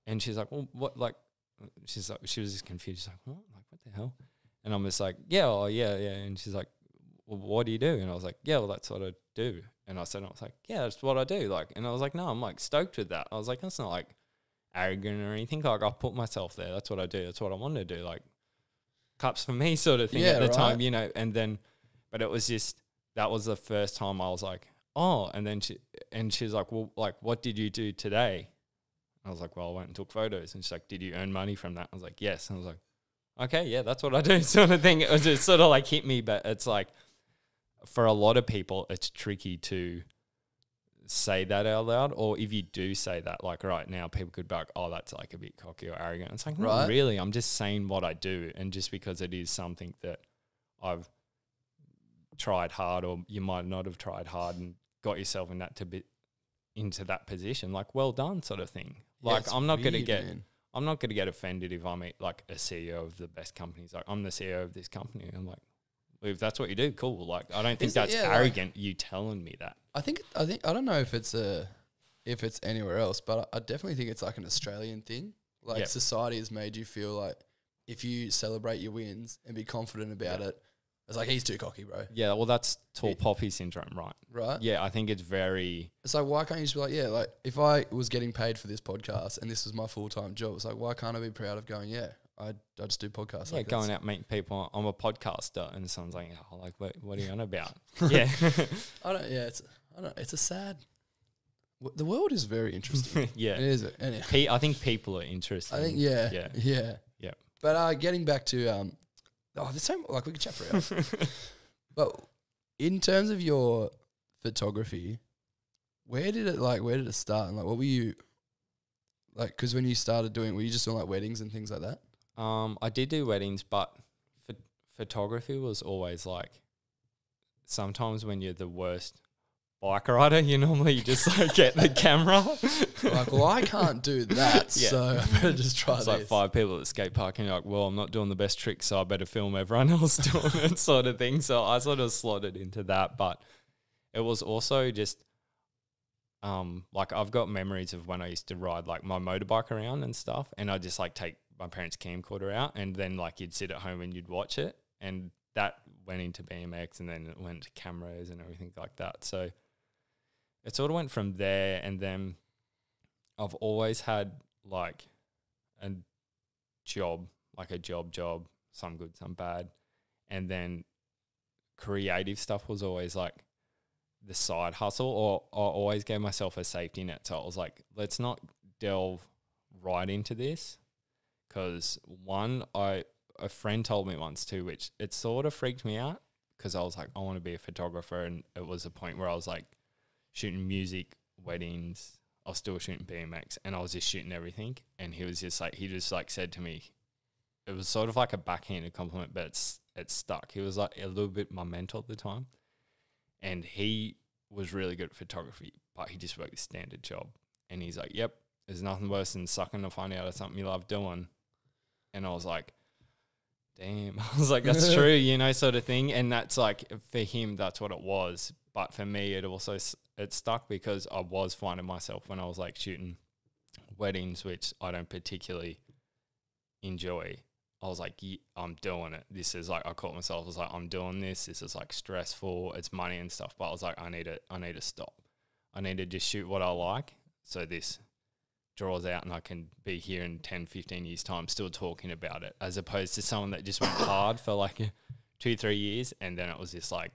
and she's like, well, what, like, she's like, she was just confused, she's like, what, like, what the hell? And I'm just like, yeah, and she's like, well, what do you do? And I was like, yeah, well, that's what I do. And I was like, yeah, that's what I do, like, and I was like, no, I'm like stoked with that. I was like, that's not like arrogant or anything, like, I put myself there, that's what I do, that's what I want to do, like, cups for me sort of thing at the time, you know. And then, but it was just, that was the first time I was like, oh, and then she's like, well, like, what did you do today? I was like, well, I went and took photos. And she's like, did you earn money from that? I was like, yes. And I was like, okay, yeah, that's what I do, sort of thing. It was just sort of like hit me, but it's like, for a lot of people, it's tricky to say that out loud, or if you do say that, like right now, people could be like, oh, that's like a bit cocky or arrogant. It's like, not really, I'm just saying what I do, and just because it is something that I've tried hard, or you might not have tried hard and got yourself in that into that position, like, well done, sort of thing. Like, I'm not going to get offended if I'm like a CEO of the best companies. Like, I'm the CEO of this company, and I'm like, well, if that's what you do, cool. Like, I don't think that's arrogant, you telling me that. I think I don't know if it's anywhere else, but I definitely think it's like an Australian thing. Like, society has made you feel like if you celebrate your wins and be confident about it, it's like, he's too cocky, bro. Yeah, well, that's tall poppy syndrome, right? Right? Yeah, I think it's very... It's like, why can't you just be like, yeah, like, if I was getting paid for this podcast and this was my full-time job, it's like, why can't I be proud of going, I just do podcasts. Yeah, like going out meeting people. I'm a podcaster, and someone's like, oh, like, what are you on about? Yeah. It's a sad... The world is very interesting. Yeah. It is. I think people are interesting. I think, yeah. But getting back to... there's so like, we could chat for hours. But in terms of your photography, where did it start? And like, what were you like? Because when you started doing, were you just doing like weddings and things like that? I did do weddings, but photography was always like, sometimes when you're the worst bike rider, you normally just like get the camera. Like, well, I can't do that, so I better just try it's this. Like 5 people at the skate park, and you're like, well, I'm not doing the best trick, so I better film everyone else doing it, sort of thing. So I sort of slotted into that, but it was also just, like, I've got memories of when I used to ride like my motorbike around and stuff, and I just like take my parents' camcorder out, and then like you'd sit at home and you'd watch it, and that went into BMX, and then it went to cameras and everything like that. So it sort of went from there, and then I've always had like a job, some good, some bad. And then creative stuff was always like the side hustle, or I always gave myself a safety net. So I was like, let's not delve right into this, because a friend told me once too, which it sort of freaked me out, because I was like, I want to be a photographer, and it was a point where I was like shooting music, weddings, I was still shooting BMX, and I was just shooting everything. And he just said to me, it was sort of like a backhanded compliment, but it stuck. He was like a little bit my mentor at the time, and he was really good at photography, but he just worked a standard job. And he's like, "Yep, there's nothing worse than sucking the fun out of something you love doing." And I was like, damn. I was like, that's true, you know, sort of thing. And that's like, for him, that's what it was. But for me, it stuck because I was finding myself when I was like shooting weddings, which I don't particularly enjoy. I was like, yeah, I'm doing it. This is like, I caught myself, I was like, I'm doing this. This is like stressful. It's money and stuff. But I was like, I need to stop. I need to just shoot what I like. So this draws out and I can be here in 10, 15 years time still talking about it, as opposed to someone that just went hard for like 2-3 years. And then it was just like,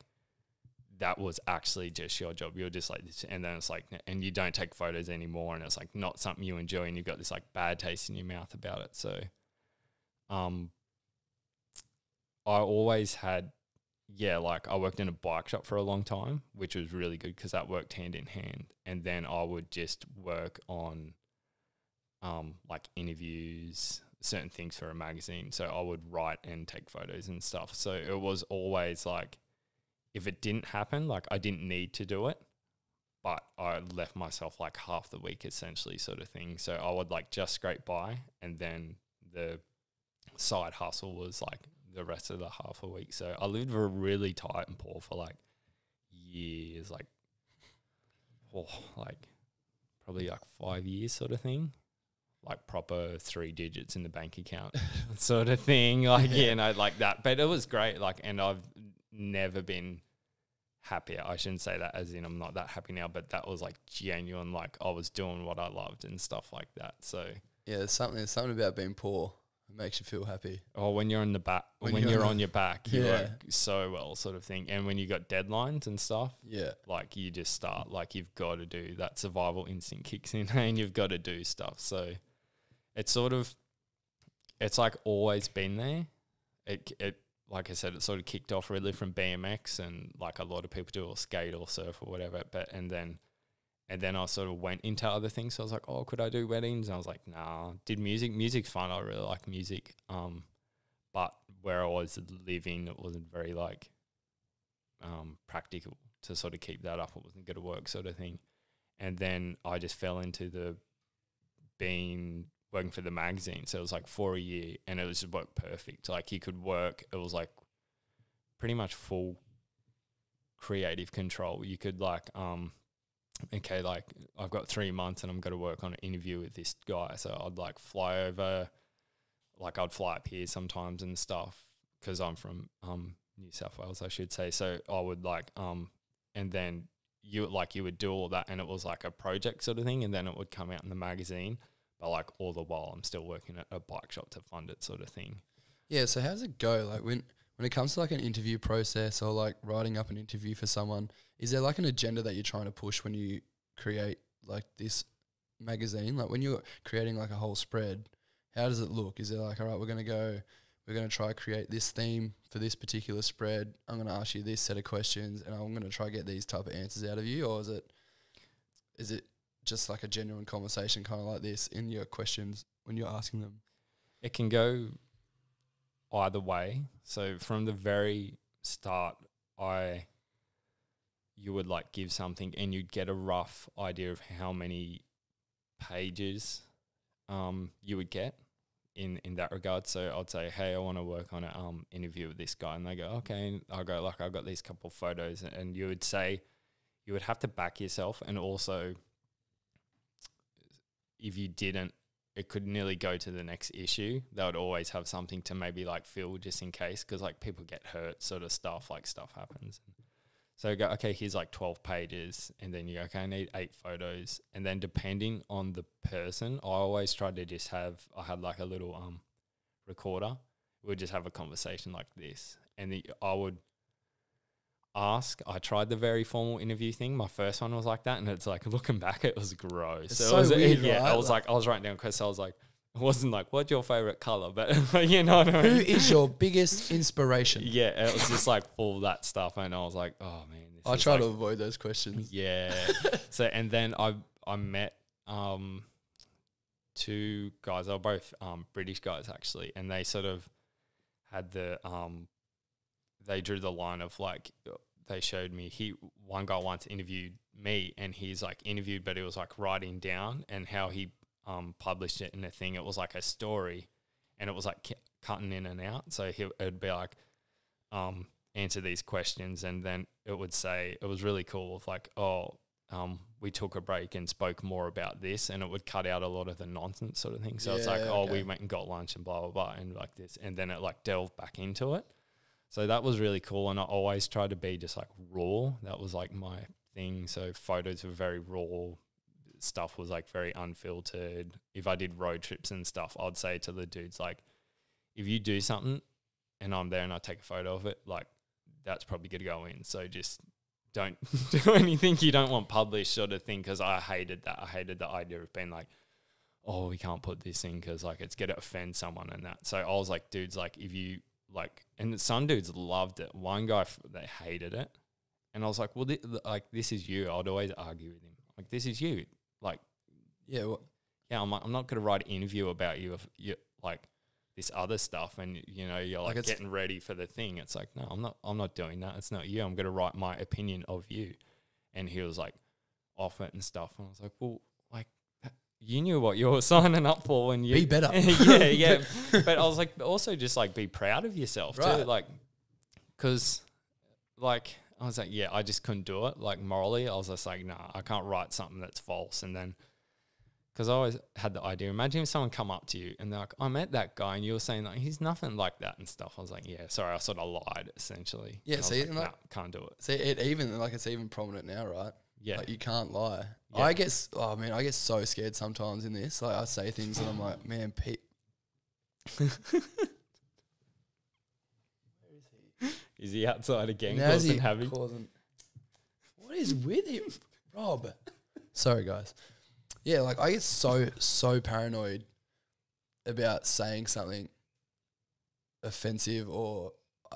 that was actually just your job. You're just like this. And then it's like, and you don't take photos anymore. And it's like not something you enjoy. And you've got this like bad taste in your mouth about it. So, I always had, like I worked in a bike shop for a long time, which was really good because that worked hand in hand. And then I would just work on like interviews, certain things for a magazine. So I would write and take photos and stuff. So it was always like, if it didn't happen, like I didn't need to do it, but I left myself like half the week essentially, sort of thing. So I would like just scrape by, and then the side hustle was like the rest of the half a week. So I lived really tight and poor for like years, like probably like 5 years sort of thing. Like proper 3 digits in the bank account sort of thing. Like, you know, like that. But it was great. Like, and I've never been happier. I shouldn't say that as in I'm not that happy now, but that was like genuine. Like I was doing what I loved and stuff like that. So yeah, there's something about being poor. It makes you feel happy. Oh, when you're on the back, when you're on your back, you work so well, sort of thing. And when you got deadlines and stuff, like you just start, like you've got to do that. Survival instinct kicks in, and you've got to do stuff. So it's sort of, it's like always been there. It like I said, it sort of kicked off really from BMX, and like a lot of people do, or skate or surf or whatever. But and then I sort of went into other things. So I was like, oh, could I do weddings? And I was like, nah. Did music. Music's fun. I really like music. But where I was living, it wasn't very like practical to sort of keep that up. It wasn't going to work, sort of thing. And then I just fell into the working for the magazine. So it was like for a year, and it was just worked perfect. Like you could work. It was like pretty much full creative control. You could like okay, like I've got 3 months and I'm going to work on an interview with this guy. So I'd like fly over, like I'd fly up here sometimes and stuff because I'm from New South Wales, I should say. So I would like, and then you would do all that, and it was like a project sort of thing, and then it would come out in the magazine. But like all the while I'm still working at a bike shop to fund it, sort of thing. Yeah, so how does it go? Like when it comes to like an interview process or like writing up an interview for someone, is there like an agenda that you're trying to push when you create like this magazine? Like when you're creating like a whole spread, how does it look? Is it like, all right, we're going to try create this theme for this particular spread. I'm going to ask you this set of questions and I'm going to try get these type of answers out of you? Or is it just like a genuine conversation kind of like this in your questions when you're asking them? It can go either way. So from the very start, you would like give something and you'd get a rough idea of how many pages you would get in that regard. So I'd say, hey, I want to work on an interview with this guy. And they go, okay. And I'll go, like, I've got these couple of photos. And you would say, you would have to back yourself. And also, if you didn't, it could nearly go to the next issue. They would always have something to maybe like fill just in case, because like people get hurt, sort of stuff, like stuff happens. So you go, okay, here's like 12 pages. And then you go, okay, I need 8 photos. And then depending on the person, I always tried to just I had like a little recorder. We'd just have a conversation like this. And I would ask. I tried the very formal interview thing. My first one was like that. And it's like, looking back, it was gross. It's so weird, right? I was writing down because I was like, it wasn't like, what's your favorite color? But you know what I mean? Who is your biggest inspiration? Yeah, it was just like full that stuff. And I was like, oh man. I try to avoid those questions. Yeah. So, and then I met two guys. They were both British guys actually, and they sort of had the they drew the line of like they showed me one guy once interviewed me, and he's like interviewed, but it was like writing down, and how he published it in a thing. It was like a story, and it was like cutting in and out. So it'd be like answer these questions, and then it would say, it was really cool of like, we took a break and spoke more about this, and it would cut out a lot of the nonsense sort of thing. So it's like, we went and got lunch and blah, blah, blah, and like this. And then it like delved back into it. So that was really cool. And I always tried to be just like raw. That was like my thing. So photos were very raw. Stuff was like very unfiltered. If I did road trips and stuff, I'd say to the dudes, like, if you do something and I'm there and I take a photo of it, like, that's probably going to go in. So just don't do anything you don't want published sort of thing, because I hated that. I hated the idea of being like, oh, we can't put this in because like it's going to offend someone and that. So I was like, dudes, like if you like, and some dudes loved it. One guy, they hated it. And I was like, well, like this is you. I'd always argue with him. Like, this is you. Like, yeah, I'm like, I'm not going to write an interview about you if you like this other stuff, and you know you're like getting ready for the thing. It's like, no, I'm not doing that. It's not you. I'm going to write my opinion of you. And he was like off it and stuff. And I was like, well, like you knew what you were signing up for when you be better. yeah. But I was like, also just like be proud of yourself too, like, because like I was like, yeah, I just couldn't do it. Like morally, I was just like, nah, I can't write something that's false. And then, because I always had the idea, imagine if someone come up to you and they're like, I met that guy and you were saying like, he's nothing like that and stuff. I was like, yeah, sorry, I sort of lied essentially. Yeah, see, like, nah, can't do it. See, it's even prominent now, right? Yeah. Like you can't lie. Yeah. I get so scared sometimes in this. Like I say things and I'm like, man, Pete. Where is he? Is he outside again? What is with him? Rob. Sorry, guys. Yeah, like I get so paranoid about saying something offensive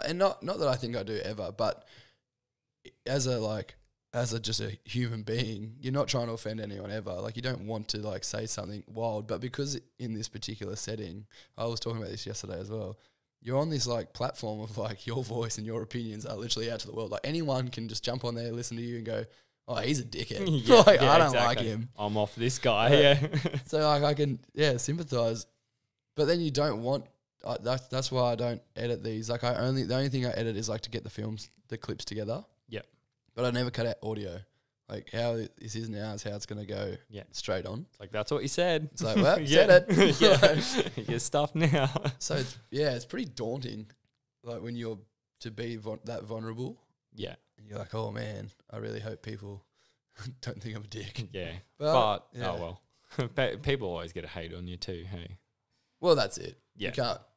and not that I think I do ever, but as just a human being, you're not trying to offend anyone ever. Like you don't want to like say something wild, but because in this particular setting, I was talking about this yesterday as well, you're on this like platform of like your voice and your opinions are literally out to the world. Like anyone can just jump on there, listen to you and go, oh, he's a dickhead. I don't like him. I'm off this guy. Yeah. So like I can sympathize, but then you don't want. That's why I don't edit these. Like the only thing I edit is like to get the clips together. Yeah. But I never cut out audio. Like how this is now is how it's gonna go. Yeah. Straight on. It's like, that's what you said. It's like, well, said it. Yeah. Your stuff now. So it's pretty daunting. Like when you're to be that vulnerable. Yeah. And you're like, oh man, I really hope people don't think I'm a dick. Yeah. But oh well. People always get a hate on you too, hey? Well, that's it. Yeah.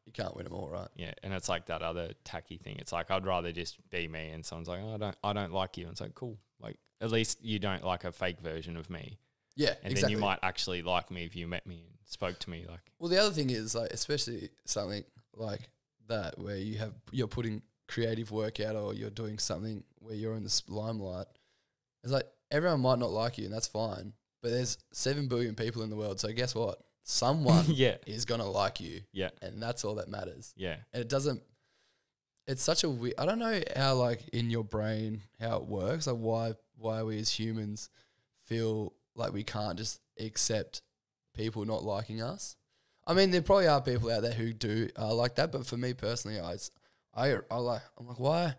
You can't win them all, right? Yeah, and it's like that other tacky thing. It's like, I'd rather just be me, and someone's like, oh, I don't like you. And it's like, cool. Like, at least you don't like a fake version of me. Yeah, and exactly. then you might actually like me if you met me and spoke to me. Like, well, the other thing is like, especially something like that where you're putting creative work out, or you're doing something where you're in the limelight. It's like everyone might not like you, and that's fine. But there's 7 billion people in the world, so guess what? Someone is gonna like you. Yeah, and that's all that matters. Yeah, and it doesn't. It's such a weird. I don't know how like in your brain how it works. Like why we as humans feel like we can't just accept people not liking us. I mean, there probably are people out there who do like that, but for me personally, I'm like, why?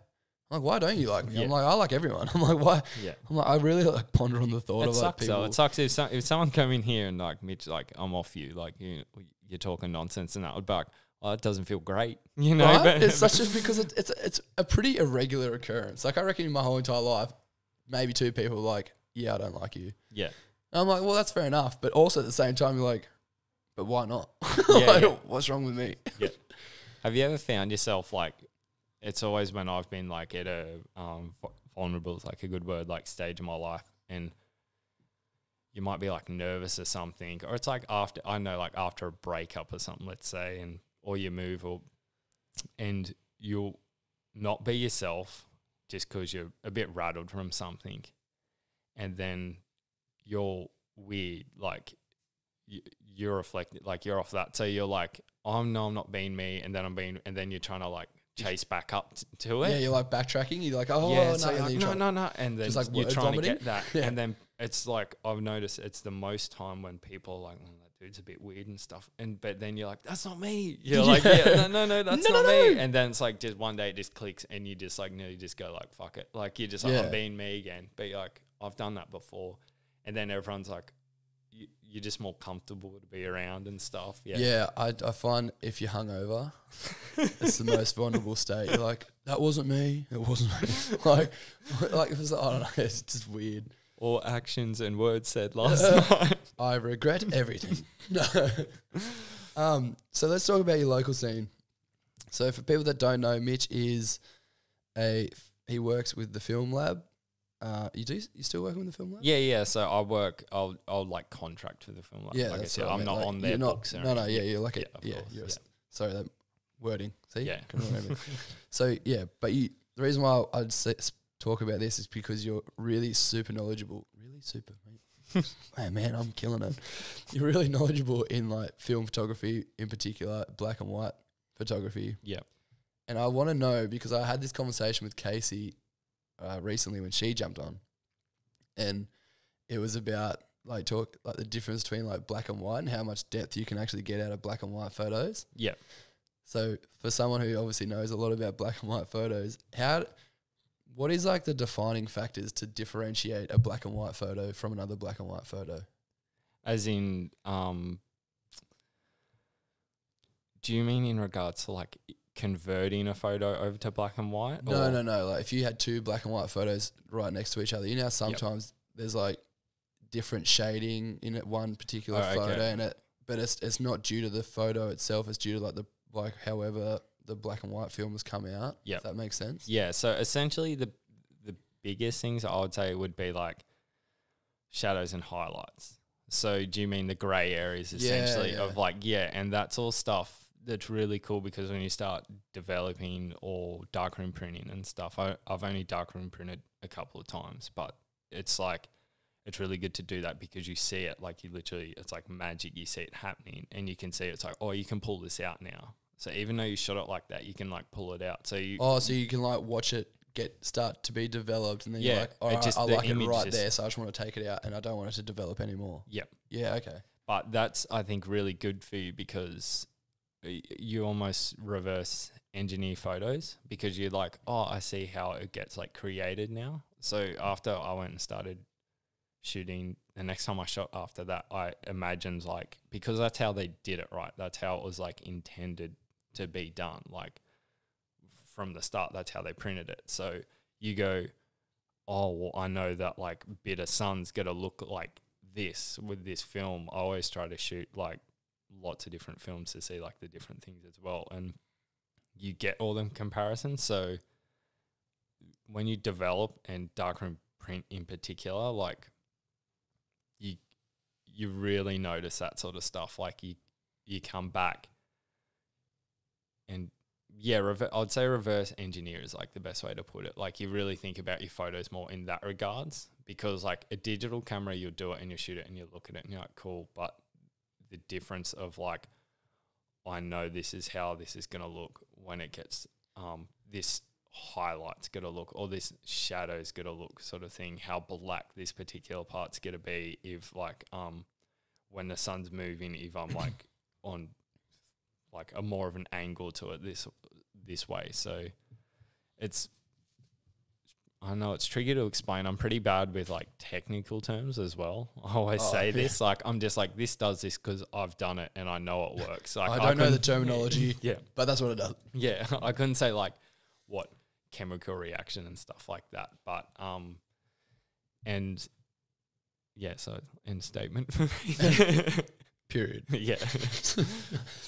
I'm like, why don't you like me? Yeah. I'm like, I like everyone. I'm like, why? Yeah. I'm like, I really like ponder on the thought of like people. It sucks if someone come in here and like Mitch, like I'm off you, like you're talking nonsense, and that would be like, oh, it doesn't feel great, you know. Right? But it's such because it's a pretty irregular occurrence. Like I reckon in my whole entire life, maybe 2 people like, yeah, I don't like you. Yeah. And I'm like, well, that's fair enough, but also at the same time, you're like, but why not? What's wrong with me? Yeah. Have you ever found yourself like? It's always when I've been like at a vulnerable, is like a good word, like stage in my life, and you might be like nervous or something, or it's like after a breakup or something, let's say, or you move, and you'll not be yourself just because you're a bit rattled from something, and then you'll weird. Like you're reflected, like you're off that. So you're like, oh no, I'm not being me, and then you're trying to like chase back up to it. Yeah, you're like backtracking. You're like, oh yeah, no, so you're like, no, and then like you're trying to get that, yeah. and then it's like I've noticed it's the most time when people are like, oh, that dude's a bit weird and stuff, but then you're like, that's not me. You're like, yeah, no, that's not me. And then it's like just one day it just clicks, and you just like nearly just go like, fuck it, like you're just like, I'm being me again. But you're like, I've done that before, and then everyone's like, you're just more comfortable to be around and stuff. Yeah, I find if you're hungover, it's the most vulnerable state. You're like, that wasn't me. It wasn't me. like it was, I don't know. It's just weird. All actions and words said last night. I regret everything. No. So let's talk about your local scene. So for people that don't know, Mitch is he works with the Film Lab. You still working with the Film Lab? Yeah. So I'll like contract for the Film Lab. Yeah, like that's I said, what I I'm mean. not Like, on their books. No, you're like sorry, that wording. See, yeah. So yeah, but the reason why I'd talk about this is because you're really super knowledgeable. Really super, mate. man, I'm killing it. You're really knowledgeable in like film photography, in particular black and white photography. Yeah. And I want to know, because I had this conversation with Casey recently when she jumped on, and it was about like the difference between like black and white and how much depth you can actually get out of black and white photos. Yeah. So for someone who obviously knows a lot about black and white photos, what is like the defining factors to differentiate a black and white photo from another black and white photo? As in, do you mean in regards to like converting a photo over to black and white? No. Like if you had two black and white photos right next to each other, you know, sometimes there's like different shading in it, one particular photo, and but it's not due to the photo itself. It's due to like however the black and white film has come out. Yeah, if that makes sense. Yeah. So essentially, the biggest things I would say would be like shadows and highlights. So do you mean the grey areas essentially of like and that's all stuff that's really cool, because when you start developing or darkroom printing and stuff, I've only darkroom printed a couple of times, but it's like, it's really good to do that because you see it, like you literally, it's like magic. You see it happening and you can see it's like, oh, you can pull this out now. So even though you shot it like that, you can like pull it out. So you can like watch it start to be developed, and then you're like, oh, I like it right there, so I just want to take it out and I don't want it to develop anymore. Yep. Yeah, okay. But that's, I think, really good for you because you almost reverse engineer photos, because you're like, oh, I see how it gets like created now. So after I went and started shooting, the next time I shot after that, I imagined like, because that's how they did it, right? That's how it was like intended to be done. Like from the start, that's how they printed it. So you go, oh, well, I know that like bit of sun's going to look like this with this film. I always try to shoot like lots of different films to see like the different things as well. And you get all them comparisons. So when you develop, and darkroom print in particular, like you really notice that sort of stuff. Like you come back and I'd say reverse engineer is like the best way to put it. Like you really think about your photos more in that regards, because like a digital camera, you'll do it and you shoot it and you look at it and you're like, cool. But the difference of like, I know this is how this is going to look when it gets, this highlight's going to look, or this shadow's going to look, sort of thing, how black this particular part's going to be if like, when the sun's moving, if I'm like on like a more of an angle to it this way. So it's, I know it's tricky to explain. I'm pretty bad with like technical terms as well. I always say this, like I'm just like, this does this because I've done it and I know it works. Like, I don't know the terminology, yeah, but that's what it does. Yeah, I couldn't say like what chemical reaction and stuff like that, but and yeah, so end statement for me. Period. Yeah.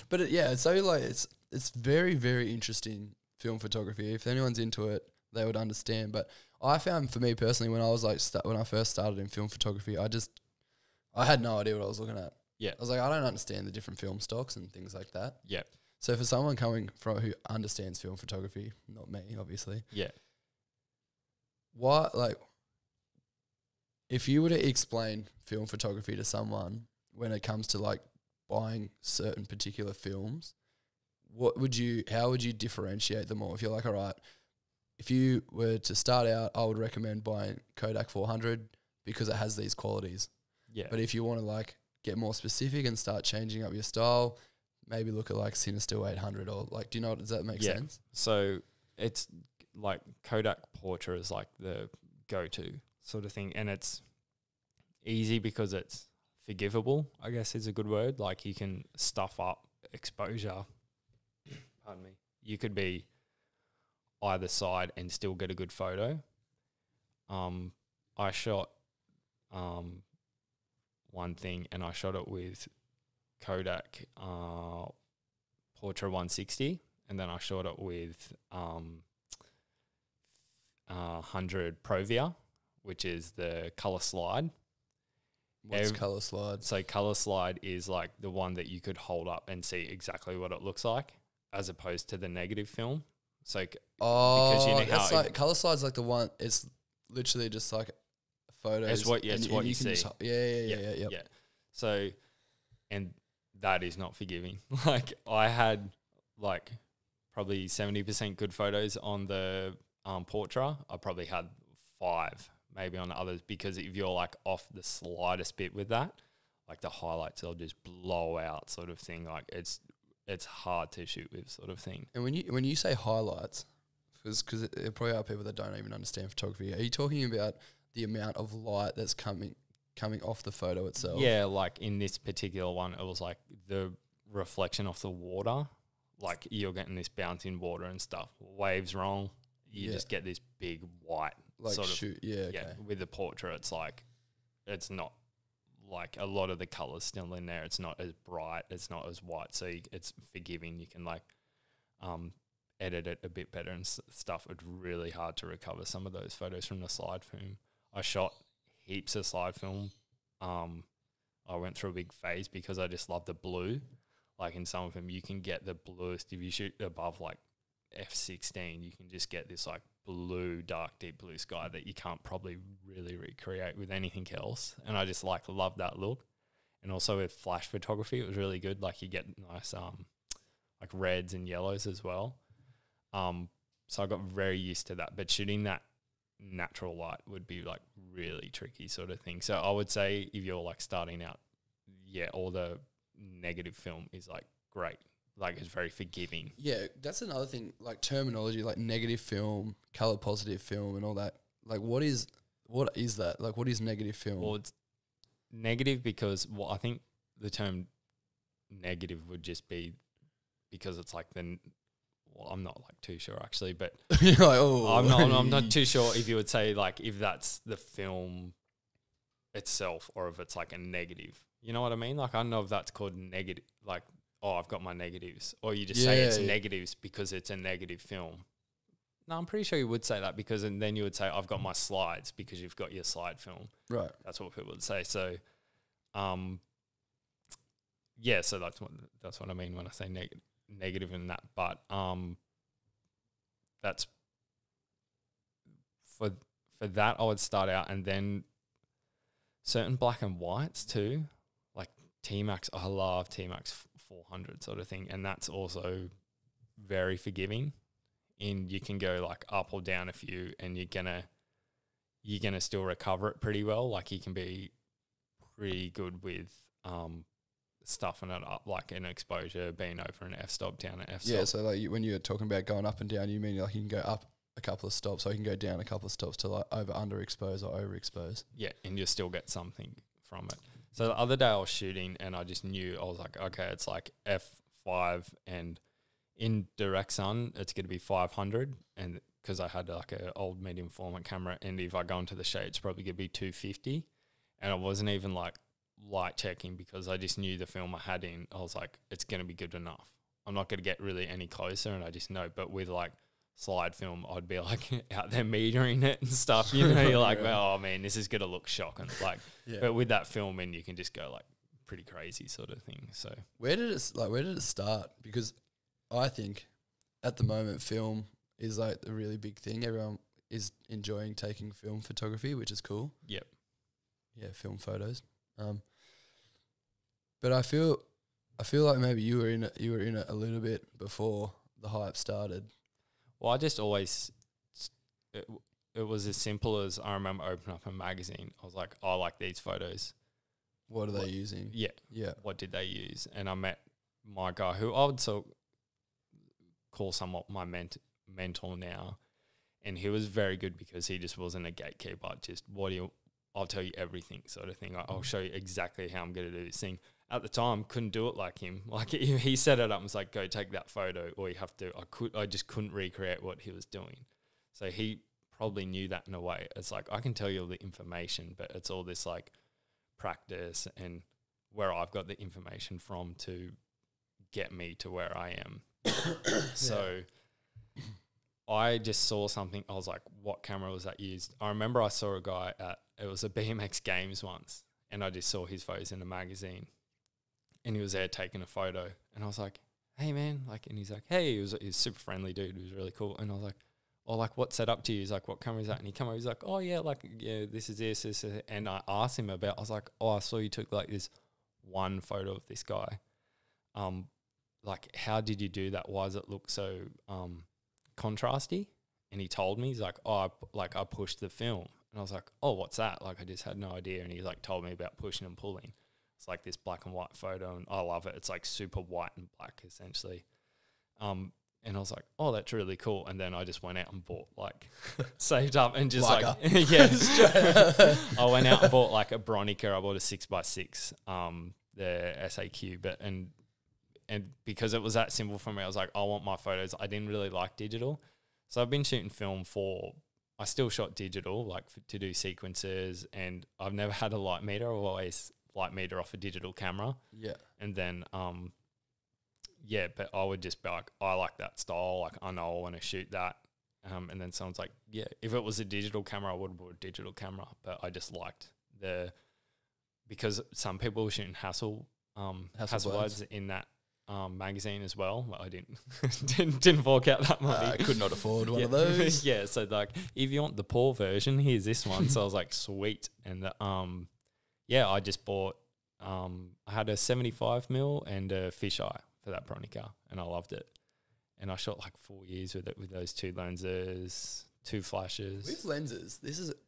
But so like it's very, very interesting film photography. If anyone's into it, they would understand. But I found, for me personally, when I was like when I first started in film photography, I had no idea what I was looking at. Yeah. I was like, I don't understand the different film stocks and things like that. Yeah. So for someone coming from who understands film photography, not me, obviously. Yeah. What, like, if you were to explain film photography to someone when it comes to like buying certain particular films, how would you differentiate them all? If you're like, all right, if you were to start out, I would recommend buying Kodak 400 because it has these qualities. Yeah. But if you want to like get more specific and start changing up your style, maybe look at like Cinestill 800 or like, do you know, does that make sense? So it's like Kodak Portra is like the go-to sort of thing. And it's easy because it's forgivable, I guess is a good word. Like you can stuff up exposure. Pardon me. You could be either side and still get a good photo. I shot one thing and I shot it with Kodak Portra 160, and then I shot it with 100 Provia, which is the color slide. What's color slide? So color slide is like the one that you could hold up and see exactly what it looks like, as opposed to the negative film. So because you know how like color slide's like the one. It's literally just like photos. It's what you see. Yeah. So, and that is not forgiving. Like I had like probably 70% good photos on the Portra. I probably had 5 maybe on the others, because if you're like off the slightest bit with that, like the highlights will just blow out sort of thing. Like it's hard to shoot with sort of thing. And when you say highlights, because there probably are people that don't even understand photography, are you talking about the amount of light that's coming off the photo itself? Yeah, like in this particular one, it was like the reflection off the water. Like you're getting this bouncing water and stuff. Waves wrong, you just get this big white like sort shoot. of. Yeah, yeah. With the Portra, it's like it's not like a lot of the colors still in there. It's not as bright. It's not as white. So it's forgiving. You can like edit it a bit better and stuff. It's really hard to recover some of those photos from the slide film. I shot heaps of slide film. I went through a big phase because I just love the blue. Like in some of them, you can get the bluest. If you shoot above like F16, you can just get this like blue, dark, deep blue sky that you can't probably really recreate with anything else. And I just like love that look. And also with flash photography, it was really good. Like you get nice like reds and yellows as well. So I got very used to that. But shooting that natural light would be like really tricky sort of thing. So I would say if you're like starting out, all the negative film is like great. Like it's very forgiving. Yeah, that's another thing, like terminology, like negative film, color positive film and all that. Like what is that? Like what is negative film? Well, it's negative because I think the term negative would just be because it's like I'm not like too sure actually, but you're like, oh, I'm not too sure if you would say like if that's the film itself or if it's like a negative. You know what I mean? Like I don't know if that's called negative, like, oh, I've got my negatives. Or you just say it's negatives because it's a negative film. No, I'm pretty sure you would say that because and then you would say I've got my slides because you've got your slide film. Right. That's what people would say. So, so that's what I mean when I say negative in that. But that's for that I would start out and then certain black and whites too. Like T-Max, I love T-Max 400 sort of thing, and that's also very forgiving. And you can go like up or down a few, and you're gonna still recover it pretty well. Like you can be pretty good with stuffing it up, like an exposure, being over an f-stop, down an f-stop. Yeah, so like when you're talking about going up and down, you mean like you can go up a couple of stops, or you can go down a couple of stops to like underexpose or overexpose. Yeah, and you still get something from it. So the other day I was shooting and I just knew, I was like, okay, it's like f5 and in direct sun, it's going to be 500. And because I had like an old medium format camera, and if I go into the shade, it's probably going to be 250. And I wasn't even like light checking because I just knew the film I had in. I was like, it's going to be good enough. I'm not going to get really any closer, and I just know. But with like slide film, I'd be like out there metering it and stuff. You know, you're like, well, oh man, this is going to look shocking. Like, but with that film in, you can just go like pretty crazy sort of thing. So where did it start? Because I think at the moment film is like a really big thing. Everyone is enjoying taking film photography, which is cool. Yep. film photos. But I feel like maybe you were in it a little bit before the hype started. Well, I just always, it was as simple as I remember opening up a magazine. I was like, I like these photos. What are they using? Yeah. Yeah. What did they use? And I met my guy, who I would call somewhat my mentor now. And he was very good because he just wasn't a gatekeeper. Just I'll tell you everything sort of thing. I'll show you exactly how I'm going to do this thing. At the time, couldn't do it like him. Like he set it up and was like, go take that photo, or you have to. I just couldn't recreate what he was doing. So he probably knew that in a way. It's like, I can tell you all the information, but it's all this like practice and where I've got the information from to get me to where I am. So I just saw something. I was like, what camera was that used? I remember I saw a guy it was a BMX Games once, and I just saw his photos in a magazine, and he was there taking a photo, and I was like, hey man, like, and he's like, hey, he was super friendly dude. He was really cool. And I was like, oh, like, what's set up to you? He's like, what camera is that? And he came over, he's like, oh yeah, like, yeah, this is this. And I asked him I was like, oh, I saw you took like this one photo of this guy. Like, how did you do that? Why does it look so contrasty? And he told me, he's like, oh, I pushed the film. And I was like, oh, what's that? Like, I just had no idea. And he like told me about pushing and pulling. It's like this black and white photo, and I love it. It's like super white and black essentially. And I was like, oh, that's really cool. And then I just went out and bought like saved up and just I went out and bought like a Bronica. I bought a 6x6, the SAQ, and because it was that simple for me, I was like, I want my photos. I didn't really like digital. So I've been shooting film I still shot digital, like to do sequences, and I've never had a light meter. I've always light meter off a digital camera. Yeah. And then, but I would just be like, I like that style. Like, I know I want to shoot that. And then someone's like, yeah, if it was a digital camera, I would have bought a digital camera. But I just liked because some people were shooting Hasselblads in that magazine as well. Well, I didn't fork out that money. I could not afford one of those. Yeah, so like, if you want the poor version, here's this one. So I was like, sweet. And I just bought. I had a 75mm and a fisheye for that Bronica, and I loved it. And I shot like 4 years with it, with those two lenses, 2 flashes. With lenses,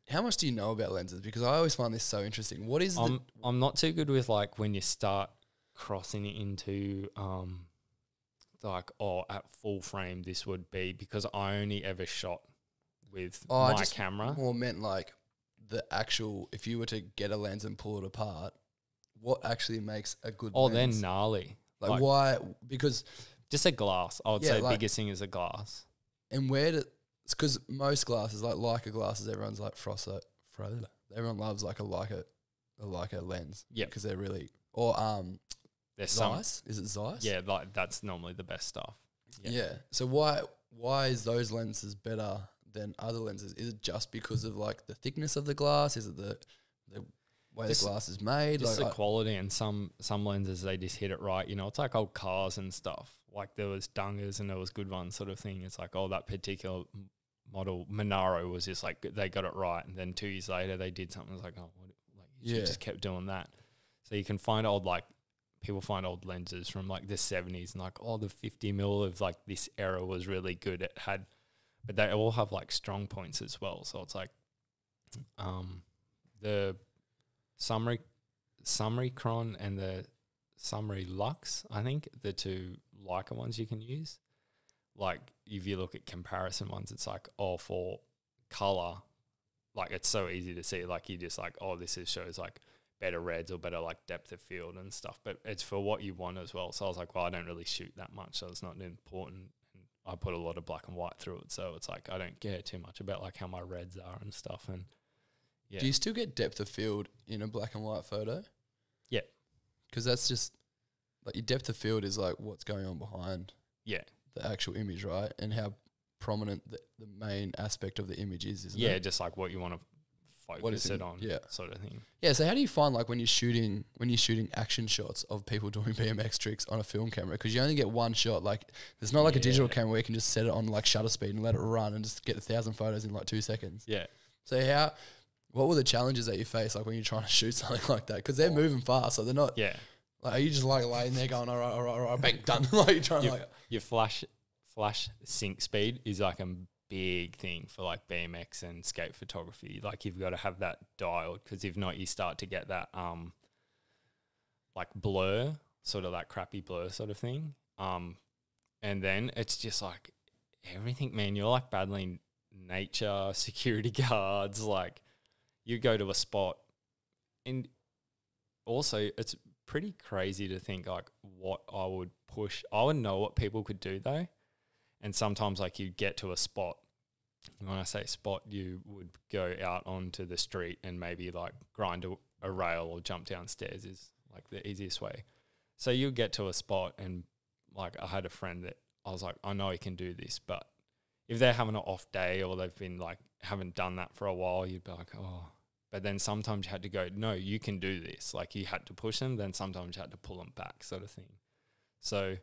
how much do you know about lenses? Because I always find this so interesting. What is I'm not too good with like when you start crossing it into like, oh, at full frame this would be, because I only ever shot with my camera. More meant like the actual, if you were to get a lens and pull it apart, what actually makes a good lens? Oh, they're gnarly. Like why? Because just a glass. I would say the biggest thing is a glass. And because most glasses, like Leica glasses, everyone's like everyone loves like a Leica lens. Yeah. Because they're really, or Zeiss? Is it Zeiss? Yeah, like that's normally the best stuff. Yeah. So why is those lenses better than other lenses? Is it just because of like the thickness of the glass? Is it the way the glass is made? Just the quality, and some lenses, they just hit it right. You know, it's like old cars and stuff. Like there was dungers and there was good ones sort of thing. It's like, oh, that particular model, Monaro, was just like, they got it right. And then 2 years later they did something. It's like, oh, you just kept doing that. So you can find people find old lenses from like the 70s and like, oh, the 50mm of like this era was really good. But they all have like strong points as well. So it's like the Summary-Chron and the Summary Lux, I think, the two Leica ones you can use. Like if you look at comparison ones, it's like, oh, for color, like it's so easy to see. Like you just like, oh, shows like better reds or better like depth of field and stuff. But it's for what you want as well. So I was like, well, I don't really shoot that much, so it's not important. And I put a lot of black and white through it, so it's like I don't care too much about like how my reds are and stuff. And yeah. Do you still get depth of field in a black and white photo? Yeah. Because that's just, like, your depth of field is, like, what's going on behind the actual image, right? And how prominent the main aspect of the image is, isn't it? Yeah, just, like, what you want to focus it on sort of thing. Yeah, so how do you find, like, when you're shooting action shots of people doing BMX tricks on a film camera? Because you only get one shot. Like, there's not, like, a digital camera where you can just set it on, like, shutter speed and let it run and just get 1,000 photos in, like, 2 seconds. Yeah. So What were the challenges that you face, like when you're trying to shoot something like that? Because they're moving fast, so they're not. Yeah. Like, are you just like laying there going, all right, bang, done? Like you're trying to like. Your flash sync speed is like a big thing for like BMX and skate photography. Like you've got to have that dialed, because if not, you start to get that like blur, sort of that crappy blur sort of thing. And then it's just like everything, man. You're like battling nature, security guards. Like you go to a spot, and also it's pretty crazy to think like what I would push. I would know what people could do though. And sometimes like you get to a spot. When I say spot, you would go out onto the street and maybe like grind a rail or jump downstairs is like the easiest way. So you get to a spot, and like I had a friend that I was like, I know he can do this, but if they're having an off day or they've been like, haven't done that for a while, you'd be like, oh. But then sometimes you had to go, no, you can do this. Like you had to push them, then sometimes you had to pull them back, sort of thing. So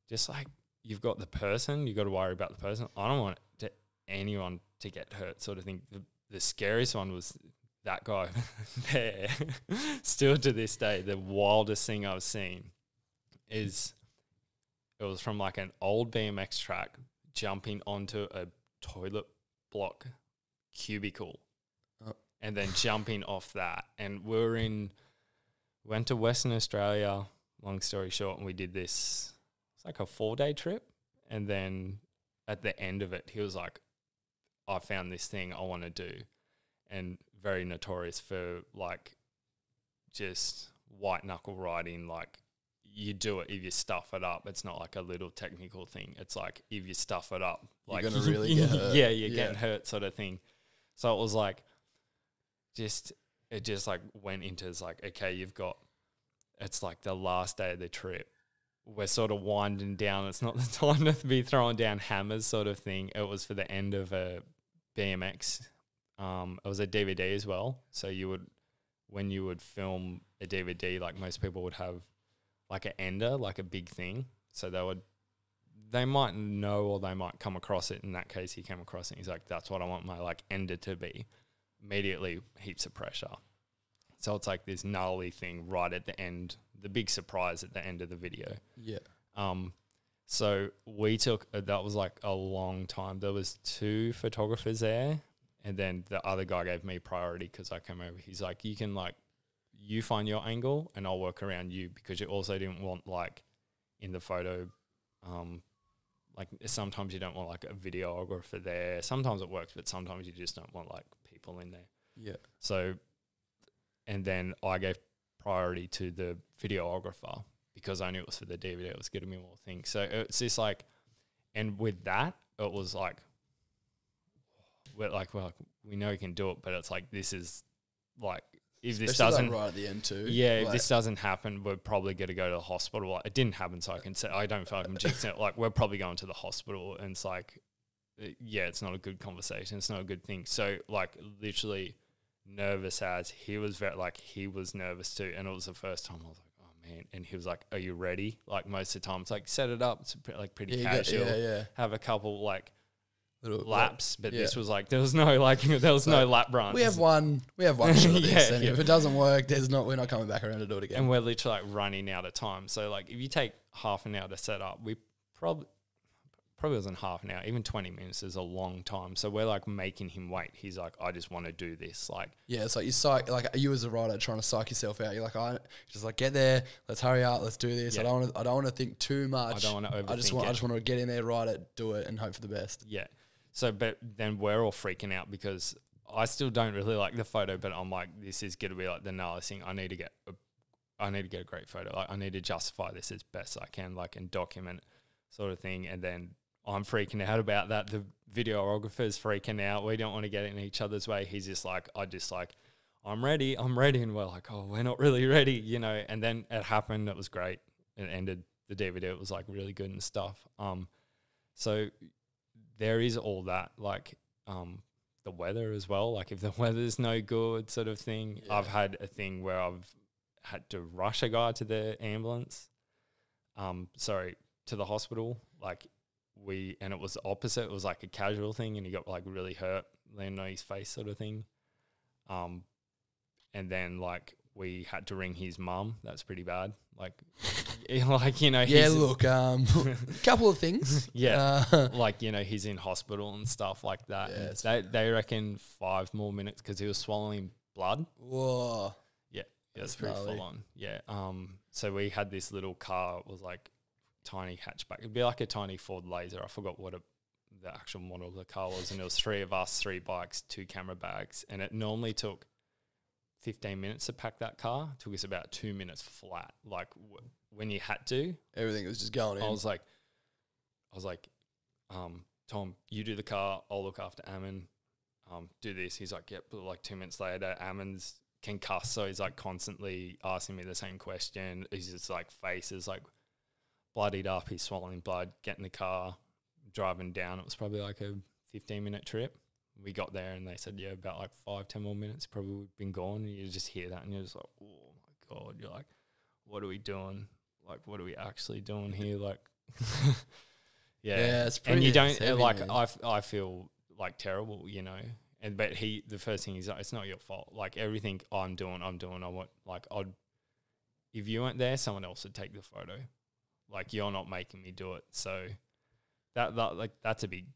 just like you've got the person, you've got to worry about the person. I don't want anyone to get hurt, sort of thing. The scariest one was that guy there. Still to this day, the wildest thing I've seen is it was from like an old BMX track jumping onto a toilet block cubicle. And then jumping off that. And went to Western Australia, long story short, and we did this, it's like a 4-day trip. And then at the end of it, he was like, I found this thing I want to do. And very notorious for like just white knuckle riding. Like you do it if you stuff it up. It's not like a little technical thing. It's like if you stuff it up, like you're going to really get hurt. Yeah, you're getting hurt, sort of thing. So it was like, it just like went into, it's like, okay, it's like the last day of the trip. We're sort of winding down. It's not the time to be throwing down hammers, sort of thing. It was for the end of a BMX. It was a DVD as well. So when you would film a DVD, like most people would have like an ender, like a big thing. So they might know, or they might come across it. In that case, he came across it. He's like, that's what I want my like ender to be. Immediately heaps of pressure. So it's like this gnarly thing right at the end, the big surprise at the end of the video. Yeah. So we took, that was like a long time. There was 2 photographers there, and then the other guy gave me priority because I came over. He's like, you find your angle and I'll work around you, because you also didn't want like in the photo, like sometimes you don't want like a videographer there. Sometimes it works, but sometimes you just don't want like people in there. Yeah. So, and then I gave priority to the videographer because I knew it was for the DVD. It was getting me more things. So it's just like, and with that, it was like, we know you can do it, but it's like, this is like, if Especially this doesn't, like right at the end too. yeah, like, if this doesn't happen, we're probably going to go to the hospital. Like, it didn't happen, so I can say I don't feel like I'm jinxing it. Like, we're probably going to the hospital, and it's like, yeah, it's not a good conversation. It's not a good thing. So, like, literally nervous as he was, he was nervous too, and it was the first time I was like, oh man. And he was like, are you ready? Like, most of the time, it's like, set it up. It's pretty casual. Have a couple like little laps, but this was like, there was no no lap run. We have one shot at this, and if it doesn't work, we're not coming back around to do it again. And we're literally like running out of time. So like, if you take half an hour to set up, we probably wasn't half an hour, even 20 minutes is a long time. So we're like making him wait. He's like, I just want to do this. Like, yeah, it's like you as a rider trying to psych yourself out. You're like, just like, get there, let's hurry up, let's do this. Yeah. I don't want to think too much. I don't want to overthink. I just want to get in there, ride it, do it, and hope for the best. Yeah. So, but then we're all freaking out because I still don't really like the photo, but I'm like, this is going to be like the gnarliest thing. I need to get a great photo. Like, I need to justify this as best I can, like, and document sort of thing. And then I'm freaking out about that. The videographer's freaking out. We don't want to get in each other's way. He's just like, I'm ready. And we're like, oh, we're not really ready, you know. And then it happened. It was great. It ended the DVD. It was like really good and stuff. So there is all that, like the weather as well. Like, if the weather's no good, sort of thing. Yeah. I've had a thing where I've had to rush a guy to the ambulance. To the hospital. And it was the opposite. It was like a casual thing, and he got like really hurt, landed on his face, sort of thing. And then like we had to ring his mum. That's pretty bad. Like, like, you know, Yeah, look, couple of things. Yeah, like, you know, he's in hospital and stuff like that. Yeah, and they reckon 5 more minutes because he was swallowing blood. Whoa. Yeah, that's pretty gnarly. full on. Yeah. So we had this little car. It was like tiny hatchback. It'd be like a tiny Ford Laser. I forgot what the actual model of the car was, and it was 3 of us, 3 bikes, 2 camera bags, and it normally took 15 minutes to pack that car. It took us about 2 minutes flat. Like when you had to, Everything was just going in. I was like, Tom, you do the car. I'll look after Ammon. Do this. He's like, yep. But like 2 minutes later, Ammon's can cuss, so he's like constantly asking me the same question. He's just like faces like bloodied up. He's swallowing blood. Get in the car, driving down. It was probably like a 15-minute trip. We got there and they said, yeah, about like 5-10 more minutes, probably would have been gone. And you just hear that and you're just like, oh my God. You're like, what are we doing? Like, what are we actually doing here? Like, yeah. It's pretty. And you don't, heavy, like, man. I feel like terrible, you know. And but the first thing is, it's not your fault. Like everything I'm doing, I want, like, if you weren't there, someone else would take the photo. Like, you're not making me do it. So that's a big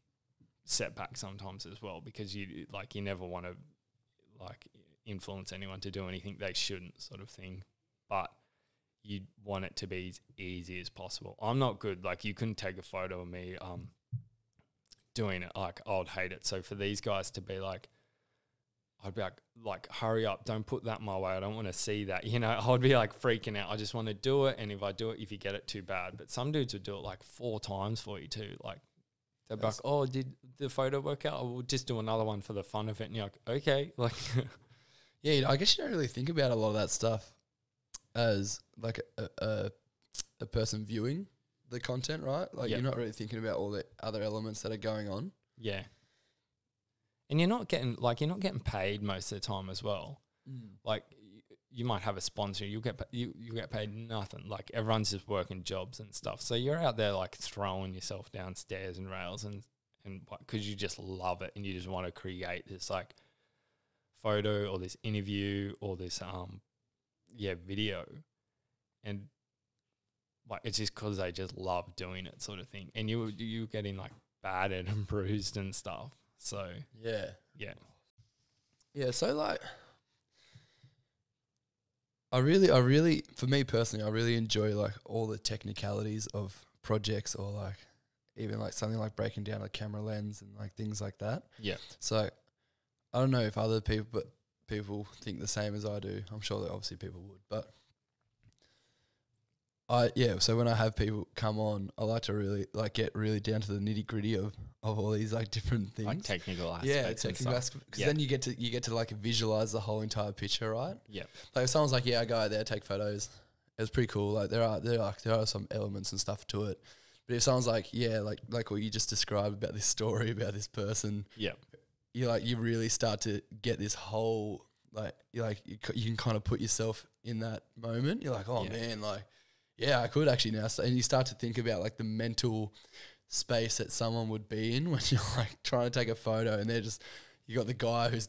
setback sometimes as well, because you never want to like influence anyone to do anything they shouldn't, sort of thing. But you want it to be as easy as possible. I'm not good. Like, you couldn't take a photo of me doing it. Like, I'd hate it. So for these guys to be like, I'd be like, hurry up, don't put that my way. I don't want to see that. You know, I'd be like freaking out. I just want to do it. And if I do it, if you get it, too bad. But some dudes would do it like 4 times for you too. Like, they're like, oh, did the photo work out? We'll just do another one for the fun of it. And you're like, okay. Like, Yeah, I guess you don't really think about a lot of that stuff as like a person viewing the content, right? Like, Yep. you're not really thinking about all the other elements that are going on. yeah. And you're not getting paid most of the time as well. Like, you might have a sponsor, you get paid nothing. Like, everyone's just working jobs and stuff. So you're out there like throwing yourself down stairs and rails and because you just love it and you just want to create this like photo or this interview or this video, and like it's just because they just love doing it, sort of thing. And you getting like battered and bruised and stuff. So Yeah. yeah. So like, I really, for me personally, I really enjoy like all the technicalities of projects, or like even like something like breaking down a camera lens and like things like that. Yeah. So I don't know if other people think the same as I do. I'm sure that obviously people would, but so when I have people come on, I like to really like get really down to the nitty gritty of all these like different things. Like technical aspects. Yeah, technical aspects, because then you get to like visualize the whole entire picture, right? Yeah. Like if someone's like, yeah, I go out there, take photos, it's pretty cool. Like there are some elements and stuff to it. But if someone's like, yeah, like what you just described about this story about this person, Yeah. you really start to get this whole you can kind of put yourself in that moment. You're like, oh Yeah. man, like, yeah, I could actually now. And you start to think about like the mental space that someone would be in when you're like trying to take a photo, and you got the guy who's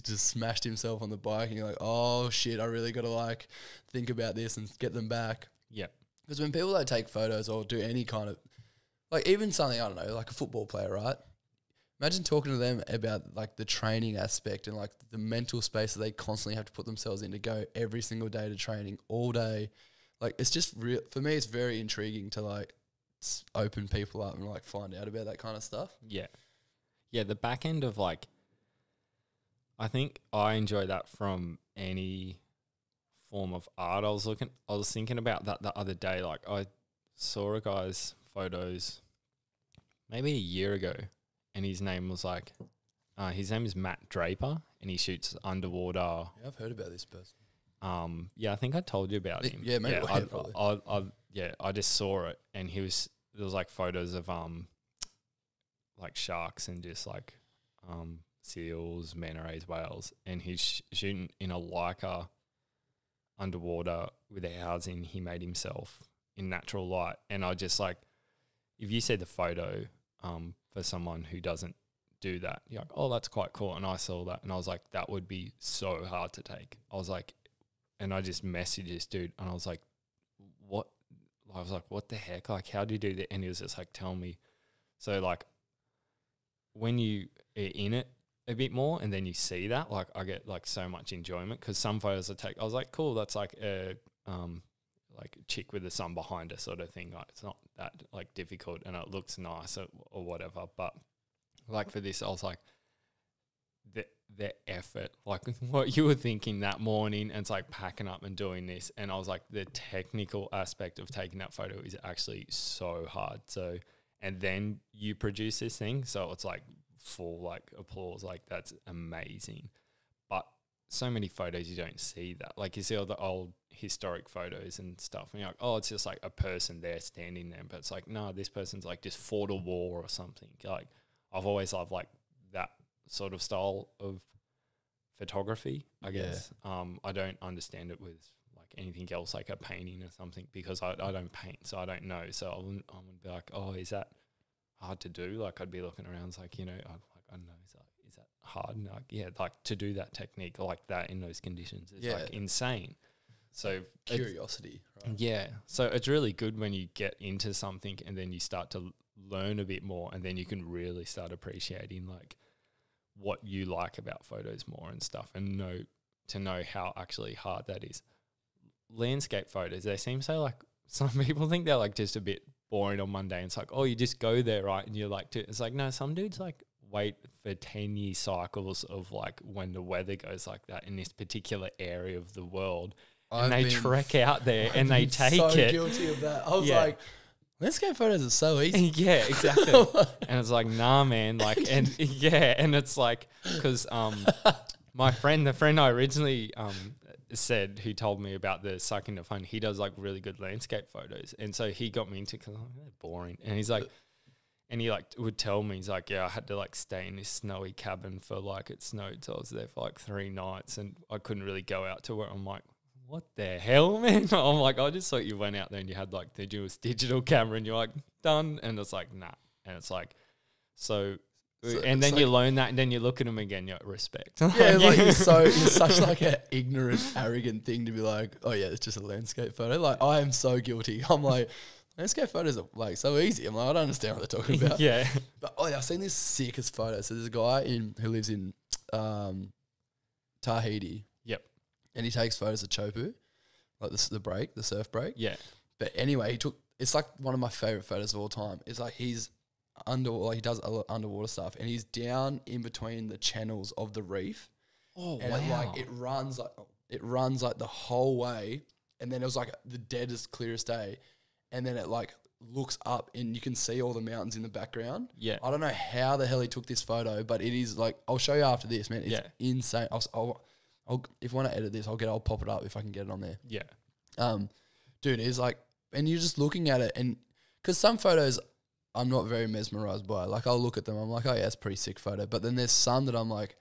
just smashed himself on the bike, and you're like, oh shit, I really got to like think about this and get them back. Yeah. Because when people take photos or do any kind of, like even something, I don't know, like a football player, right? Imagine talking to them about like the training aspect and like the mental space that they constantly have to put themselves in to go every single day to training all day. Like, it's just real for me. It's very intriguing to like open people up and like find out about that kind of stuff. Yeah. Yeah. The back end of like, I think I enjoy that from any form of art. I was thinking about that the other day. Like, I saw a guy's photos maybe a year ago, and his name was like, his name is Matt Draper, and he shoots underwater. Yeah, I've heard about this person. Yeah, I think I told you about him. Yeah, maybe. I just saw it, and there was like photos of like sharks and just like seals, manta rays, whales, and he's shooting in a Leica underwater with a housing he made himself in natural light. And I just like, if you see the photo for someone who doesn't do that. You're like, oh, that's quite cool. And I saw that and I was like, that would be so hard to take. I was like, and I just messaged this dude and I was like, what? I was like, what the heck? Like, how do you do that? And he was just like, tell me. So like, when you are in it a bit more and then you see that, like I get like so much enjoyment because some photos I take, I was like, cool, that's like a chick with the sun behind her sort of thing. Like it's not that like difficult and it looks nice or whatever. But like for this, I was like, the effort, like what you were thinking that morning, and it's like packing up and doing this. And I was like, the technical aspect of taking that photo is actually so hard. So, and then you produce this thing. So it's like full like applause, like that's amazing. But so many photos you don't see that. Like you see all the old historic photos and stuff and you're like, oh, it's just like a person there standing there. But it's like, no, this person's like just fought a war or something. Like I've always loved like that sort of style of photography, I guess. I don't understand it with like anything else, like a painting or something, because I don't paint, so I don't know. So I wouldn't be like, oh, is that hard to do? Like I'd be looking around, it's like, you know, I don't know, is that hard? And like, yeah, like to do that technique like that in those conditions is like insane. So curiosity, right? Yeah. So it's really good when you get into something and then you start to learn a bit more, and then you can really start appreciating like what you like about photos more and stuff, and know how actually hard that is. Landscape photos, they seem so like, some people think they're like just a bit boring or mundane. It's like, oh, you just go there, right? And you're like, it's like, no, some dudes like wait for 10-year cycles of like when the weather goes like that in this particular area of the world. And they trek out there and they take it. So guilty of that. I was like, landscape photos are so easy. Yeah, exactly. And it's like, nah, man. Like, and yeah, and it's like, because my friend, the friend I originally said, who told me about the Sucking the Fun, he does like really good landscape photos, and so he got me into, because I'm really boring. And he's like, and he like would tell me, he's like, yeah, I had to like stay in this snowy cabin for like, it snowed, so I was there for like 3 nights, and I couldn't really go out to work. I'm like, what the hell, man? I'm like, I just thought you went out there and you had like the newest digital camera and you're like, done. And it's like, nah. And it's like, so and then you learn that, and then you look at them again, you're like, respect. Yeah, like it's such like an ignorant, arrogant thing to be like, oh yeah, it's just a landscape photo. Like I am so guilty. I'm like, landscape photos are like so easy. I'm like, I don't understand what they're talking about. Yeah. But oh yeah, I've seen this sickest photo. So there's a guy who lives in Tahiti. And he takes photos of Chopu, like the surf break. Yeah. But anyway, it's like one of my favorite photos of all time. It's like he does a lot of underwater stuff, and he's down in between the channels of the reef. Oh, and wow. it runs like the whole way, and then it was like the deadest, clearest day, and then it like looks up and you can see all the mountains in the background. Yeah. I don't know how the hell he took this photo, but it is like, I'll show you after this, man. It's insane. If I want to edit this, I'll pop it up if I can get it on there. Yeah. Dude, it's like, and you're just looking at it, and because some photos I'm not very mesmerized by. Like I'll look at them, I'm like, oh yeah, it's a pretty sick photo. But then there's some that I'm like,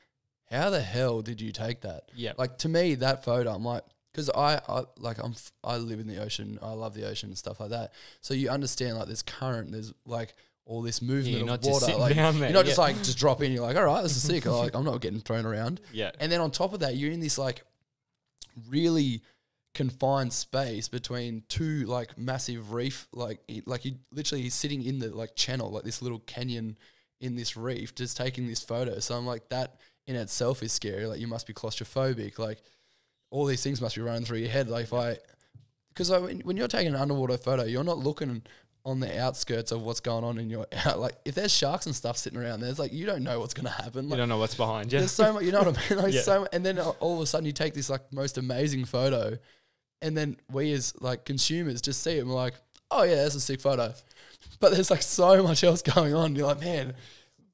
how the hell did you take that? Yeah. Like to me, that photo, I'm like, because I live in the ocean, I love the ocean and stuff like that. So you understand like there's current, there's like all this movement of water. Like, you're not just like just drop in. You're like, all right, this is sick. Like I'm not getting thrown around. Yeah. And then on top of that, you're in this like really confined space between two like massive reef. Like you literally he's sitting in the like channel, like this little canyon in this reef, just taking this photo. So I'm like, that in itself is scary. Like you must be claustrophobic. Like all these things must be running through your head. Like because when you're taking an underwater photo, you're not looking on the outskirts of what's going on in your like if there's sharks and stuff sitting around there's like you don't know what's going to happen. Like, you don't know what's behind you. There's so much, you know what I mean? Like so, and then all of a sudden you take this like most amazing photo, and then we as like consumers just see it and we're like, oh yeah, that's a sick photo. But there's like so much else going on. You're like, man,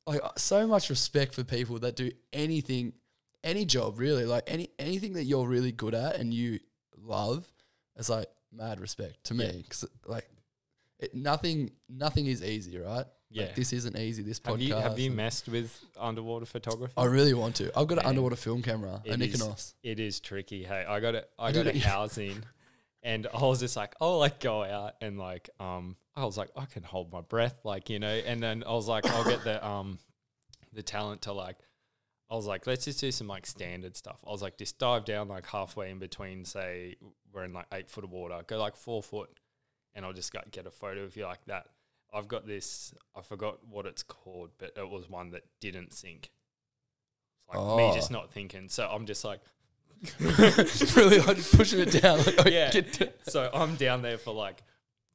like so much respect for people that do anything, any job really, like anything that you're really good at and you love. It's like mad respect to me because like. Nothing is easy, right? Yeah. Like, this isn't easy, this podcast. Have you messed with underwater photography? I really want to. I've got an underwater film camera, a Nikonos. It is tricky. Hey, I got a housing and I was just like, I'll like go out and like, I was like, I can hold my breath, like, you know, and then I was like, I'll get the the talent to like, I was like, let's just do some like standard stuff. I was like, just dive down like halfway in between, say we're in like 8 foot of water, go like 4 foot, and I'll just get a photo of you like that. I've got this, I forgot what it's called, but it was one that didn't sink. It's like me just not thinking. So I'm just like, really like pushing it down. Like, yeah. So I'm down there for like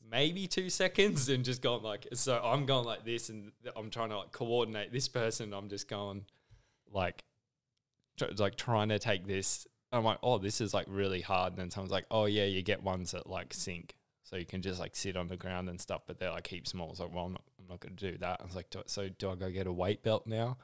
maybe 2 seconds and just going like, so I'm going like this and I'm trying to like coordinate this person. I'm just going like trying to take this. I'm like, oh, this is like really hard. And then someone's like, oh yeah, you get ones that like sink. So you can just like sit on the ground and stuff, but they're like heaps small. I was like, well, I'm not going to do that. I was like, do I go get a weight belt now?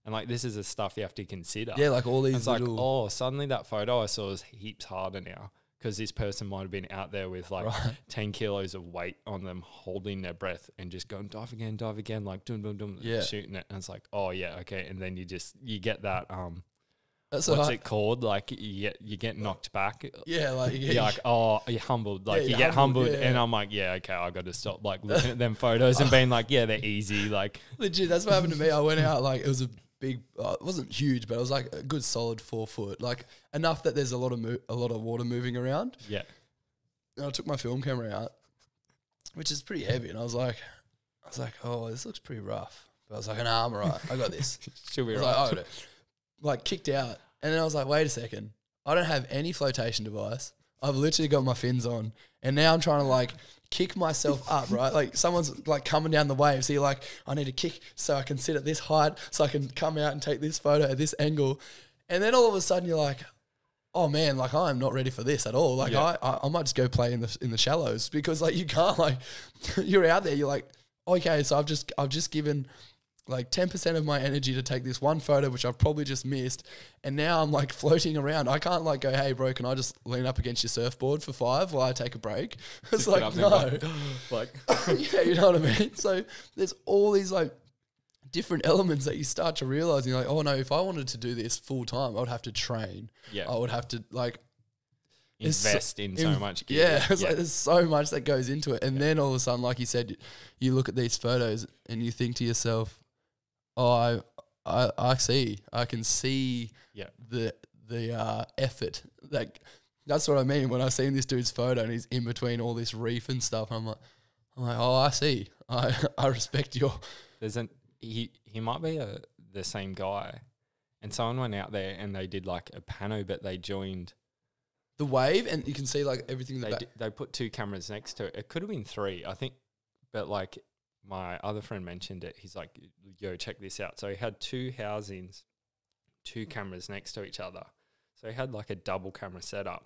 And like, this is the stuff you have to consider. Yeah, like all these it's like, oh, suddenly that photo I saw is heaps harder now because this person might have been out there with like 10 kilos of weight on them, holding their breath and just going dive again, like doom, shooting it. And it's like, oh yeah, okay. And then you get that, what's it called? Like you get knocked back. Yeah, like you're like, oh, you're humbled. Like you get humbled, and I'm like, yeah, okay, I got to stop like looking at them photos and being like, yeah, they're easy. Like legit, that's what happened to me. I went out like it was a big, it wasn't huge, but it was like a good solid 4 foot, like enough that there's a lot of water moving around. Yeah. And I took my film camera out, which is pretty heavy, and I was like, oh, this looks pretty rough. But I was like, nah, I'm alright. I got this. Should be right. Like kicked out. And then I was like, wait a second. I don't have any flotation device. I've literally got my fins on. And now I'm trying to like kick myself up, right? Like someone's like coming down the wave. So you're like, I need to kick so I can sit at this height so I can come out and take this photo at this angle. And then all of a sudden you're like, oh man, like I'm not ready for this at all. Like I might just go play in the shallows because like you can't like, you're out there. You're like, okay, so I've just given like 10% of my energy to take this one photo, which I've probably just missed. And now I'm like floating around. I can't like go, hey bro, can I just lean up against your surfboard for 5 while I take a break? It's like, no. Like, yeah, you know what I mean? So there's all these like different elements that you start to realize. And you're like, oh no, if I wanted to do this full time, I would have to train. Yeah. I would have to like invest in so much gear. Yeah, it's like there's so much that goes into it. And then all of a sudden, like you said, you look at these photos and you think to yourself, oh, I see. I can see the effort. Like that's what I mean when I seen this dude's photo and he's in between all this reef and stuff. I'm like, oh, I see. I respect your. He might be the same guy, and someone went out there and they did like a pano, but they joined the wave, and you can see like everything. They put 2 cameras next to it. It could have been 3, I think, but like. My other friend mentioned it. He's like, yo, check this out. So he had 2 housings, 2 cameras next to each other. So he had like a double camera setup.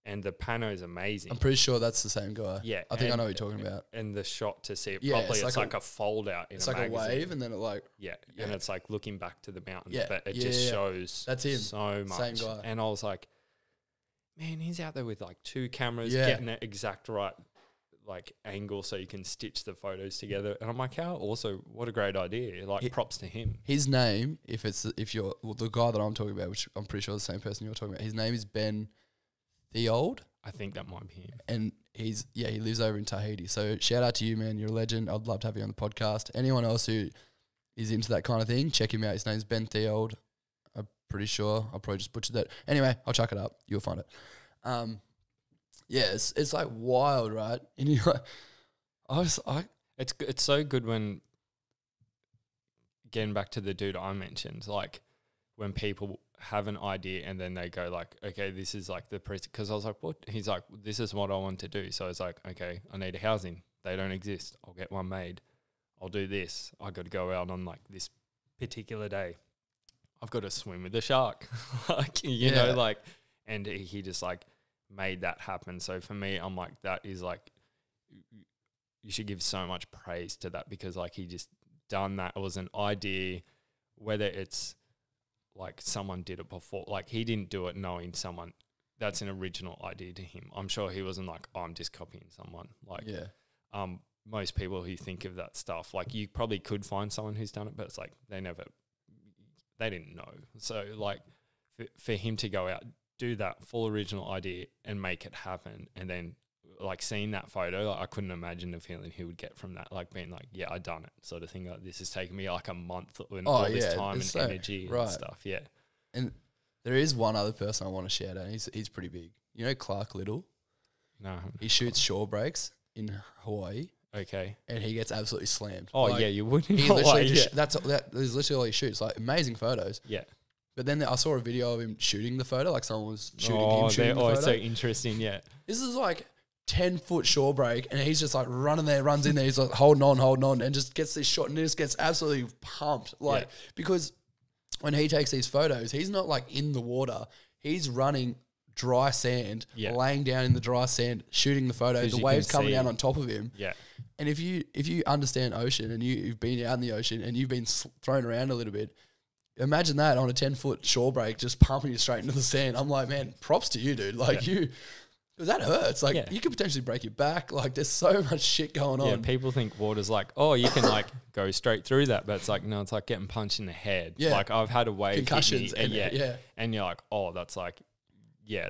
And the pano is amazing. I'm pretty sure that's the same guy. Yeah. I think I know what you're talking about. And the shot to see it properly, it's like a fold out in a magazine. It's like a wave and then it like... Yeah. And it's like looking back to the mountains. Yeah. But it just shows that's him. So much. Same guy. And I was like, man, he's out there with like 2 cameras, getting it exact right like angle so you can stitch the photos together. And I'm like, what a great idea. Like props to him. His name, if you're the guy that I'm talking about, which I'm pretty sure is the same person you're talking about, his name is Ben Theold. I think that might be him. And he lives over in Tahiti. So shout out to you, man. You're a legend. I'd love to have you on the podcast. Anyone else who is into that kind of thing, check him out. His name's Ben Theold. I'm pretty sure. I'll probably just butcher that. Anyway, I'll chuck it up. You'll find it. Yeah, it's like wild, right? And you're like, it's so good when, getting back to the dude I mentioned, like when people have an idea and then they go like, okay, this is like because I was like, what? He's like, this is what I want to do. So it's like, okay, I need a housing. They don't exist. I'll get one made. I'll do this. I got to go out on like this particular day. I've got to swim with the shark, like you know, like, and he just like made that happen. So for me, I'm like, that is like, you should give so much praise to that because like he just done that. It was an idea, whether it's like someone did it before, like he didn't do it knowing someone, that's an original idea to him. I'm sure he wasn't like, oh, I'm just copying someone. Like, most people who think of that stuff, like you probably could find someone who's done it, but it's like they didn't know. So like for him to go out, do that full original idea and make it happen, and then like seeing that photo, like, I couldn't imagine the feeling he would get from that, like being like, yeah, I done it, sort of thing. Like, this has taken me like a month and all this time and energy and stuff. Yeah. And there is one other person I want to shout out. He's pretty big. You know Clark Little? No. He shoots shore breaks in Hawaii. Okay. And he gets absolutely slammed. Oh, like, yeah, you would. He literally just, that's literally all he shoots, like amazing photos. Yeah. But then I saw a video of him shooting the photo, like someone was shooting him shooting the photo. It's so interesting, yeah. This is like 10-foot shore break, and he's just like running there, runs in there, he's like holding on, and just gets this shot, and just gets absolutely pumped. Like, because when he takes these photos, he's not like in the water, he's running dry sand, laying down in the dry sand, shooting the photo, the waves coming down on top of him. Yeah. And if you understand ocean, and you've been out in the ocean, and you've been thrown around a little bit, imagine that on a 10-foot shore break, just pumping you straight into the sand. I'm like, man, props to you, dude. Like because that hurts. Like you could potentially break your back. Like there's so much shit going on. Yeah, people think water's like, oh, you can like go straight through that, but it's like, no, it's like getting punched in the head. Yeah. Like I've had a wave concussions, hit me, and you're like, oh, that's like,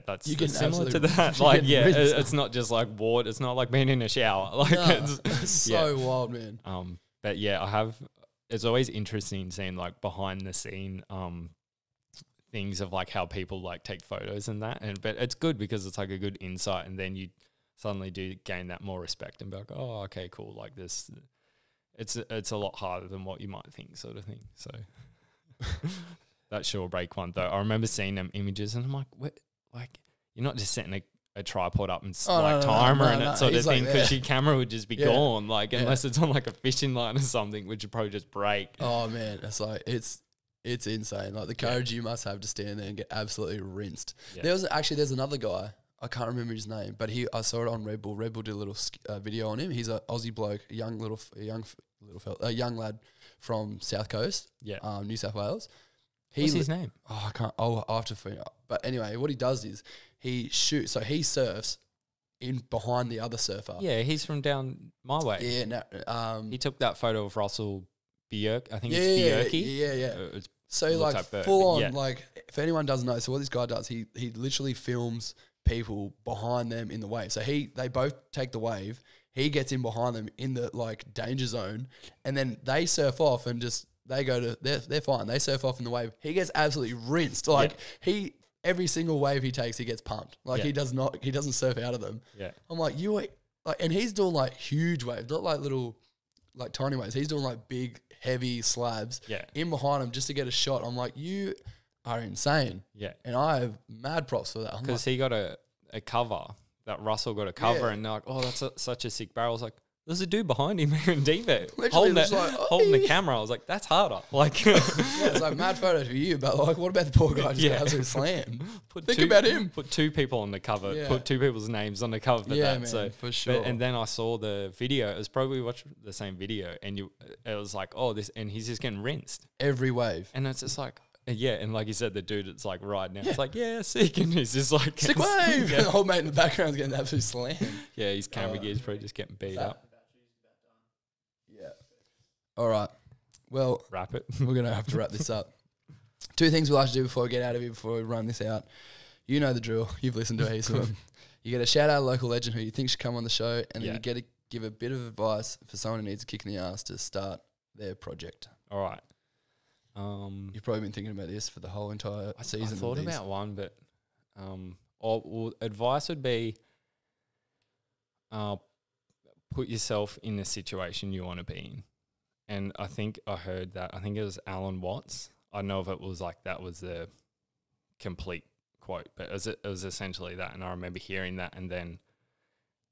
that's similar to that. Like, it's not just like water. It's not like being in a shower. Like it's so wild, man. But yeah, I have. It's always interesting seeing like behind the scene things of like how people like take photos and that, but it's good because it's like a good insight, and then you suddenly do gain that more respect and be like, oh, okay, cool. Like this, it's a lot harder than what you might think, sort of thing. So that shore break one though, I remember seeing them images and I'm like, what? Like you're not just setting a tripod up and timer and that sort of thing, because your camera would just be gone, like unless it's on like a fishing line or something, which would probably just break. Oh man, it's like it's insane. Like the courage you must have to stand there and get absolutely rinsed. There's another guy, I can't remember his name, but I saw it on Red Bull. Red Bull did a little video on him. He's an Aussie bloke, a young lad from South Coast, New South Wales. What's his name? Oh, I can't. I'll have to find out. But anyway, what he does is he shoots. So he surfs in behind the other surfer. Yeah, he's from down my way. Yeah. No, he took that photo of Russell Bjerke. I think it's Bjerke. Yeah. So like full on, like if anyone doesn't know, so what this guy does, he literally films people behind them in the wave. So they both take the wave. He gets in behind them in the like danger zone, and then they surf off and just. They go to they're fine. They surf off in the wave. He gets absolutely rinsed. Like every single wave he takes, he gets pumped. Like he doesn't surf out of them. Yeah. I'm like, and he's doing like huge waves, not like little like tiny waves. He's doing like big, heavy slabs in behind him just to get a shot. I'm like, you are insane. Yeah. And I have mad props for that. Because he got a cover. That Russell got a cover and they're like, oh, that's such a sick barrel. I was like, there's a dude behind him in Devo holding the camera. I was like, that's harder. Like, it's like mad photos for you, but like, what about the poor guy just got absolutely slammed? Think about him. Put two people on the cover. Yeah. Put two people's names on the cover for that. Man, so for sure. And then I saw the video. It was probably watched the same video, and it was like, oh, this, and he's just getting rinsed every wave, and it's just like. Yeah, and like you said, the dude, it's like right now. It's like, sick. And he's just like... Sick wave! The whole mate in the background's getting absolutely slammed. Yeah, his camera gear's probably just getting beat up. Yeah. All right. Well... Wrap it. We're going to have to wrap this up. Two things we'll have to do before we get out of here, before we run this out. You know the drill. You've listened to heaps of them. You get a shout-out a local legend who you think should come on the show, and then you get to give a bit of advice for someone who needs a kick in the ass to start their project. All right. You've probably been thinking about this for the whole entire season. I thought about one, but advice would be put yourself in the situation you want to be in. And I think I heard that. I think it was Alan Watts. I don't know if it was like that was the complete quote, but it was essentially that. And I remember hearing that, and then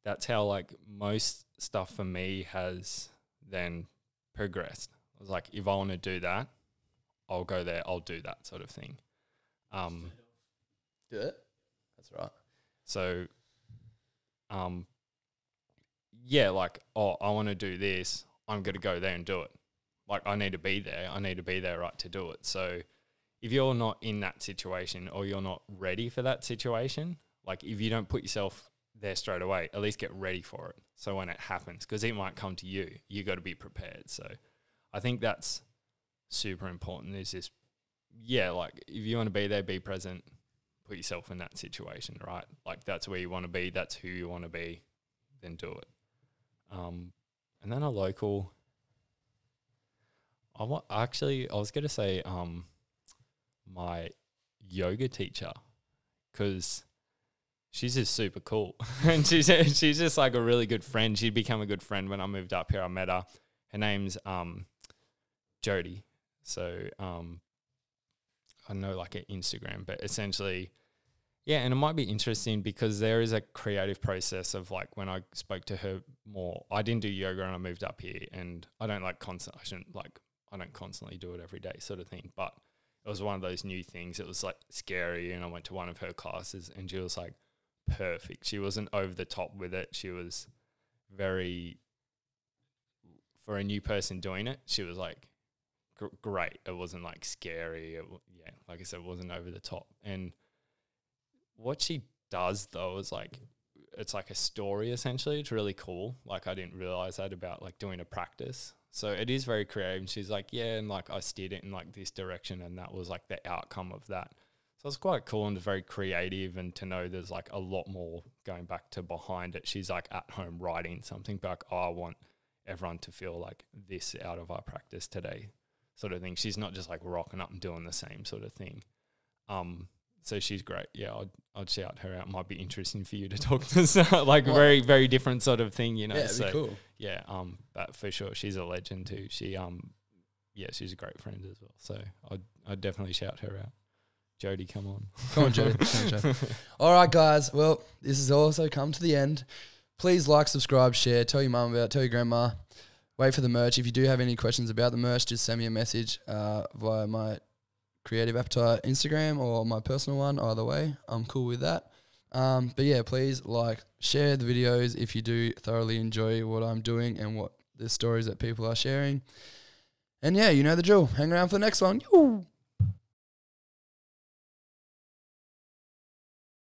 that's how like most stuff for me has then progressed. I was like, if I want to do that, I'll go there, I'll do that sort of thing. Do it. That's right. So, like, oh, I want to do this, I'm going to go there and do it. Like, I need to be there. I need to be there, right, to do it. So if you're not in that situation or you're not ready for that situation, like if you don't put yourself there straight away, at least get ready for it. So when it happens, because it might come to you, you got to be prepared. So I think that's super important is just, like if you want to be there, be present, put yourself in that situation, right? Like that's where you want to be. That's who you want to be. then do it. And then a local. I was going to say my yoga teacher, because she's just super cool. And she's just like a really good friend. She'd become a good friend when I moved up here. I met her. Her name's Jody. So I know like her Instagram, but essentially, yeah, and it might be interesting because there is a creative process of like when I spoke to her more. I didn't do yoga and I moved up here, and I don't constantly do it every day sort of thing, but it was one of those new things. It was like scary, and I went to one of her classes and she was like perfect. She wasn't over the top with it. She was very, for a new person doing it, she was like great. It wasn't like scary. Like I said, it wasn't over the top. And what she does though is like, it's like a story essentially. It's really cool. Like I didn't realize that about like doing a practice. So it is very creative. And she's like, yeah, and like I steered it in like this direction, and that was like the outcome of that. So it's quite cool and very creative, and to know there's like a lot more going back to behind it. She's like at home writing something back. Oh, I want everyone to feel like this out of our practice today, sort of thing. She's not just like rocking up and doing the same sort of thing. So she's great. Yeah, I'd shout her out. Might be interesting for you to talk to like very, very different sort of thing, you know. Yeah, it'd be cool. Yeah, but for sure, she's a legend too. She's a great friend as well. So I'd definitely shout her out. Jody, come on. Come on, Jody. All right, guys. Well, this has also come to the end. Please like, subscribe, share, tell your mum about it, tell your grandma. Wait for the merch. If you do have any questions about the merch, just send me a message via my Creative Appetite Instagram or my personal one. Either way, I'm cool with that. But yeah, please like, share the videos if you do thoroughly enjoy what I'm doing and what the stories that people are sharing. And yeah, you know the drill. Hang around for the next one. Yoo!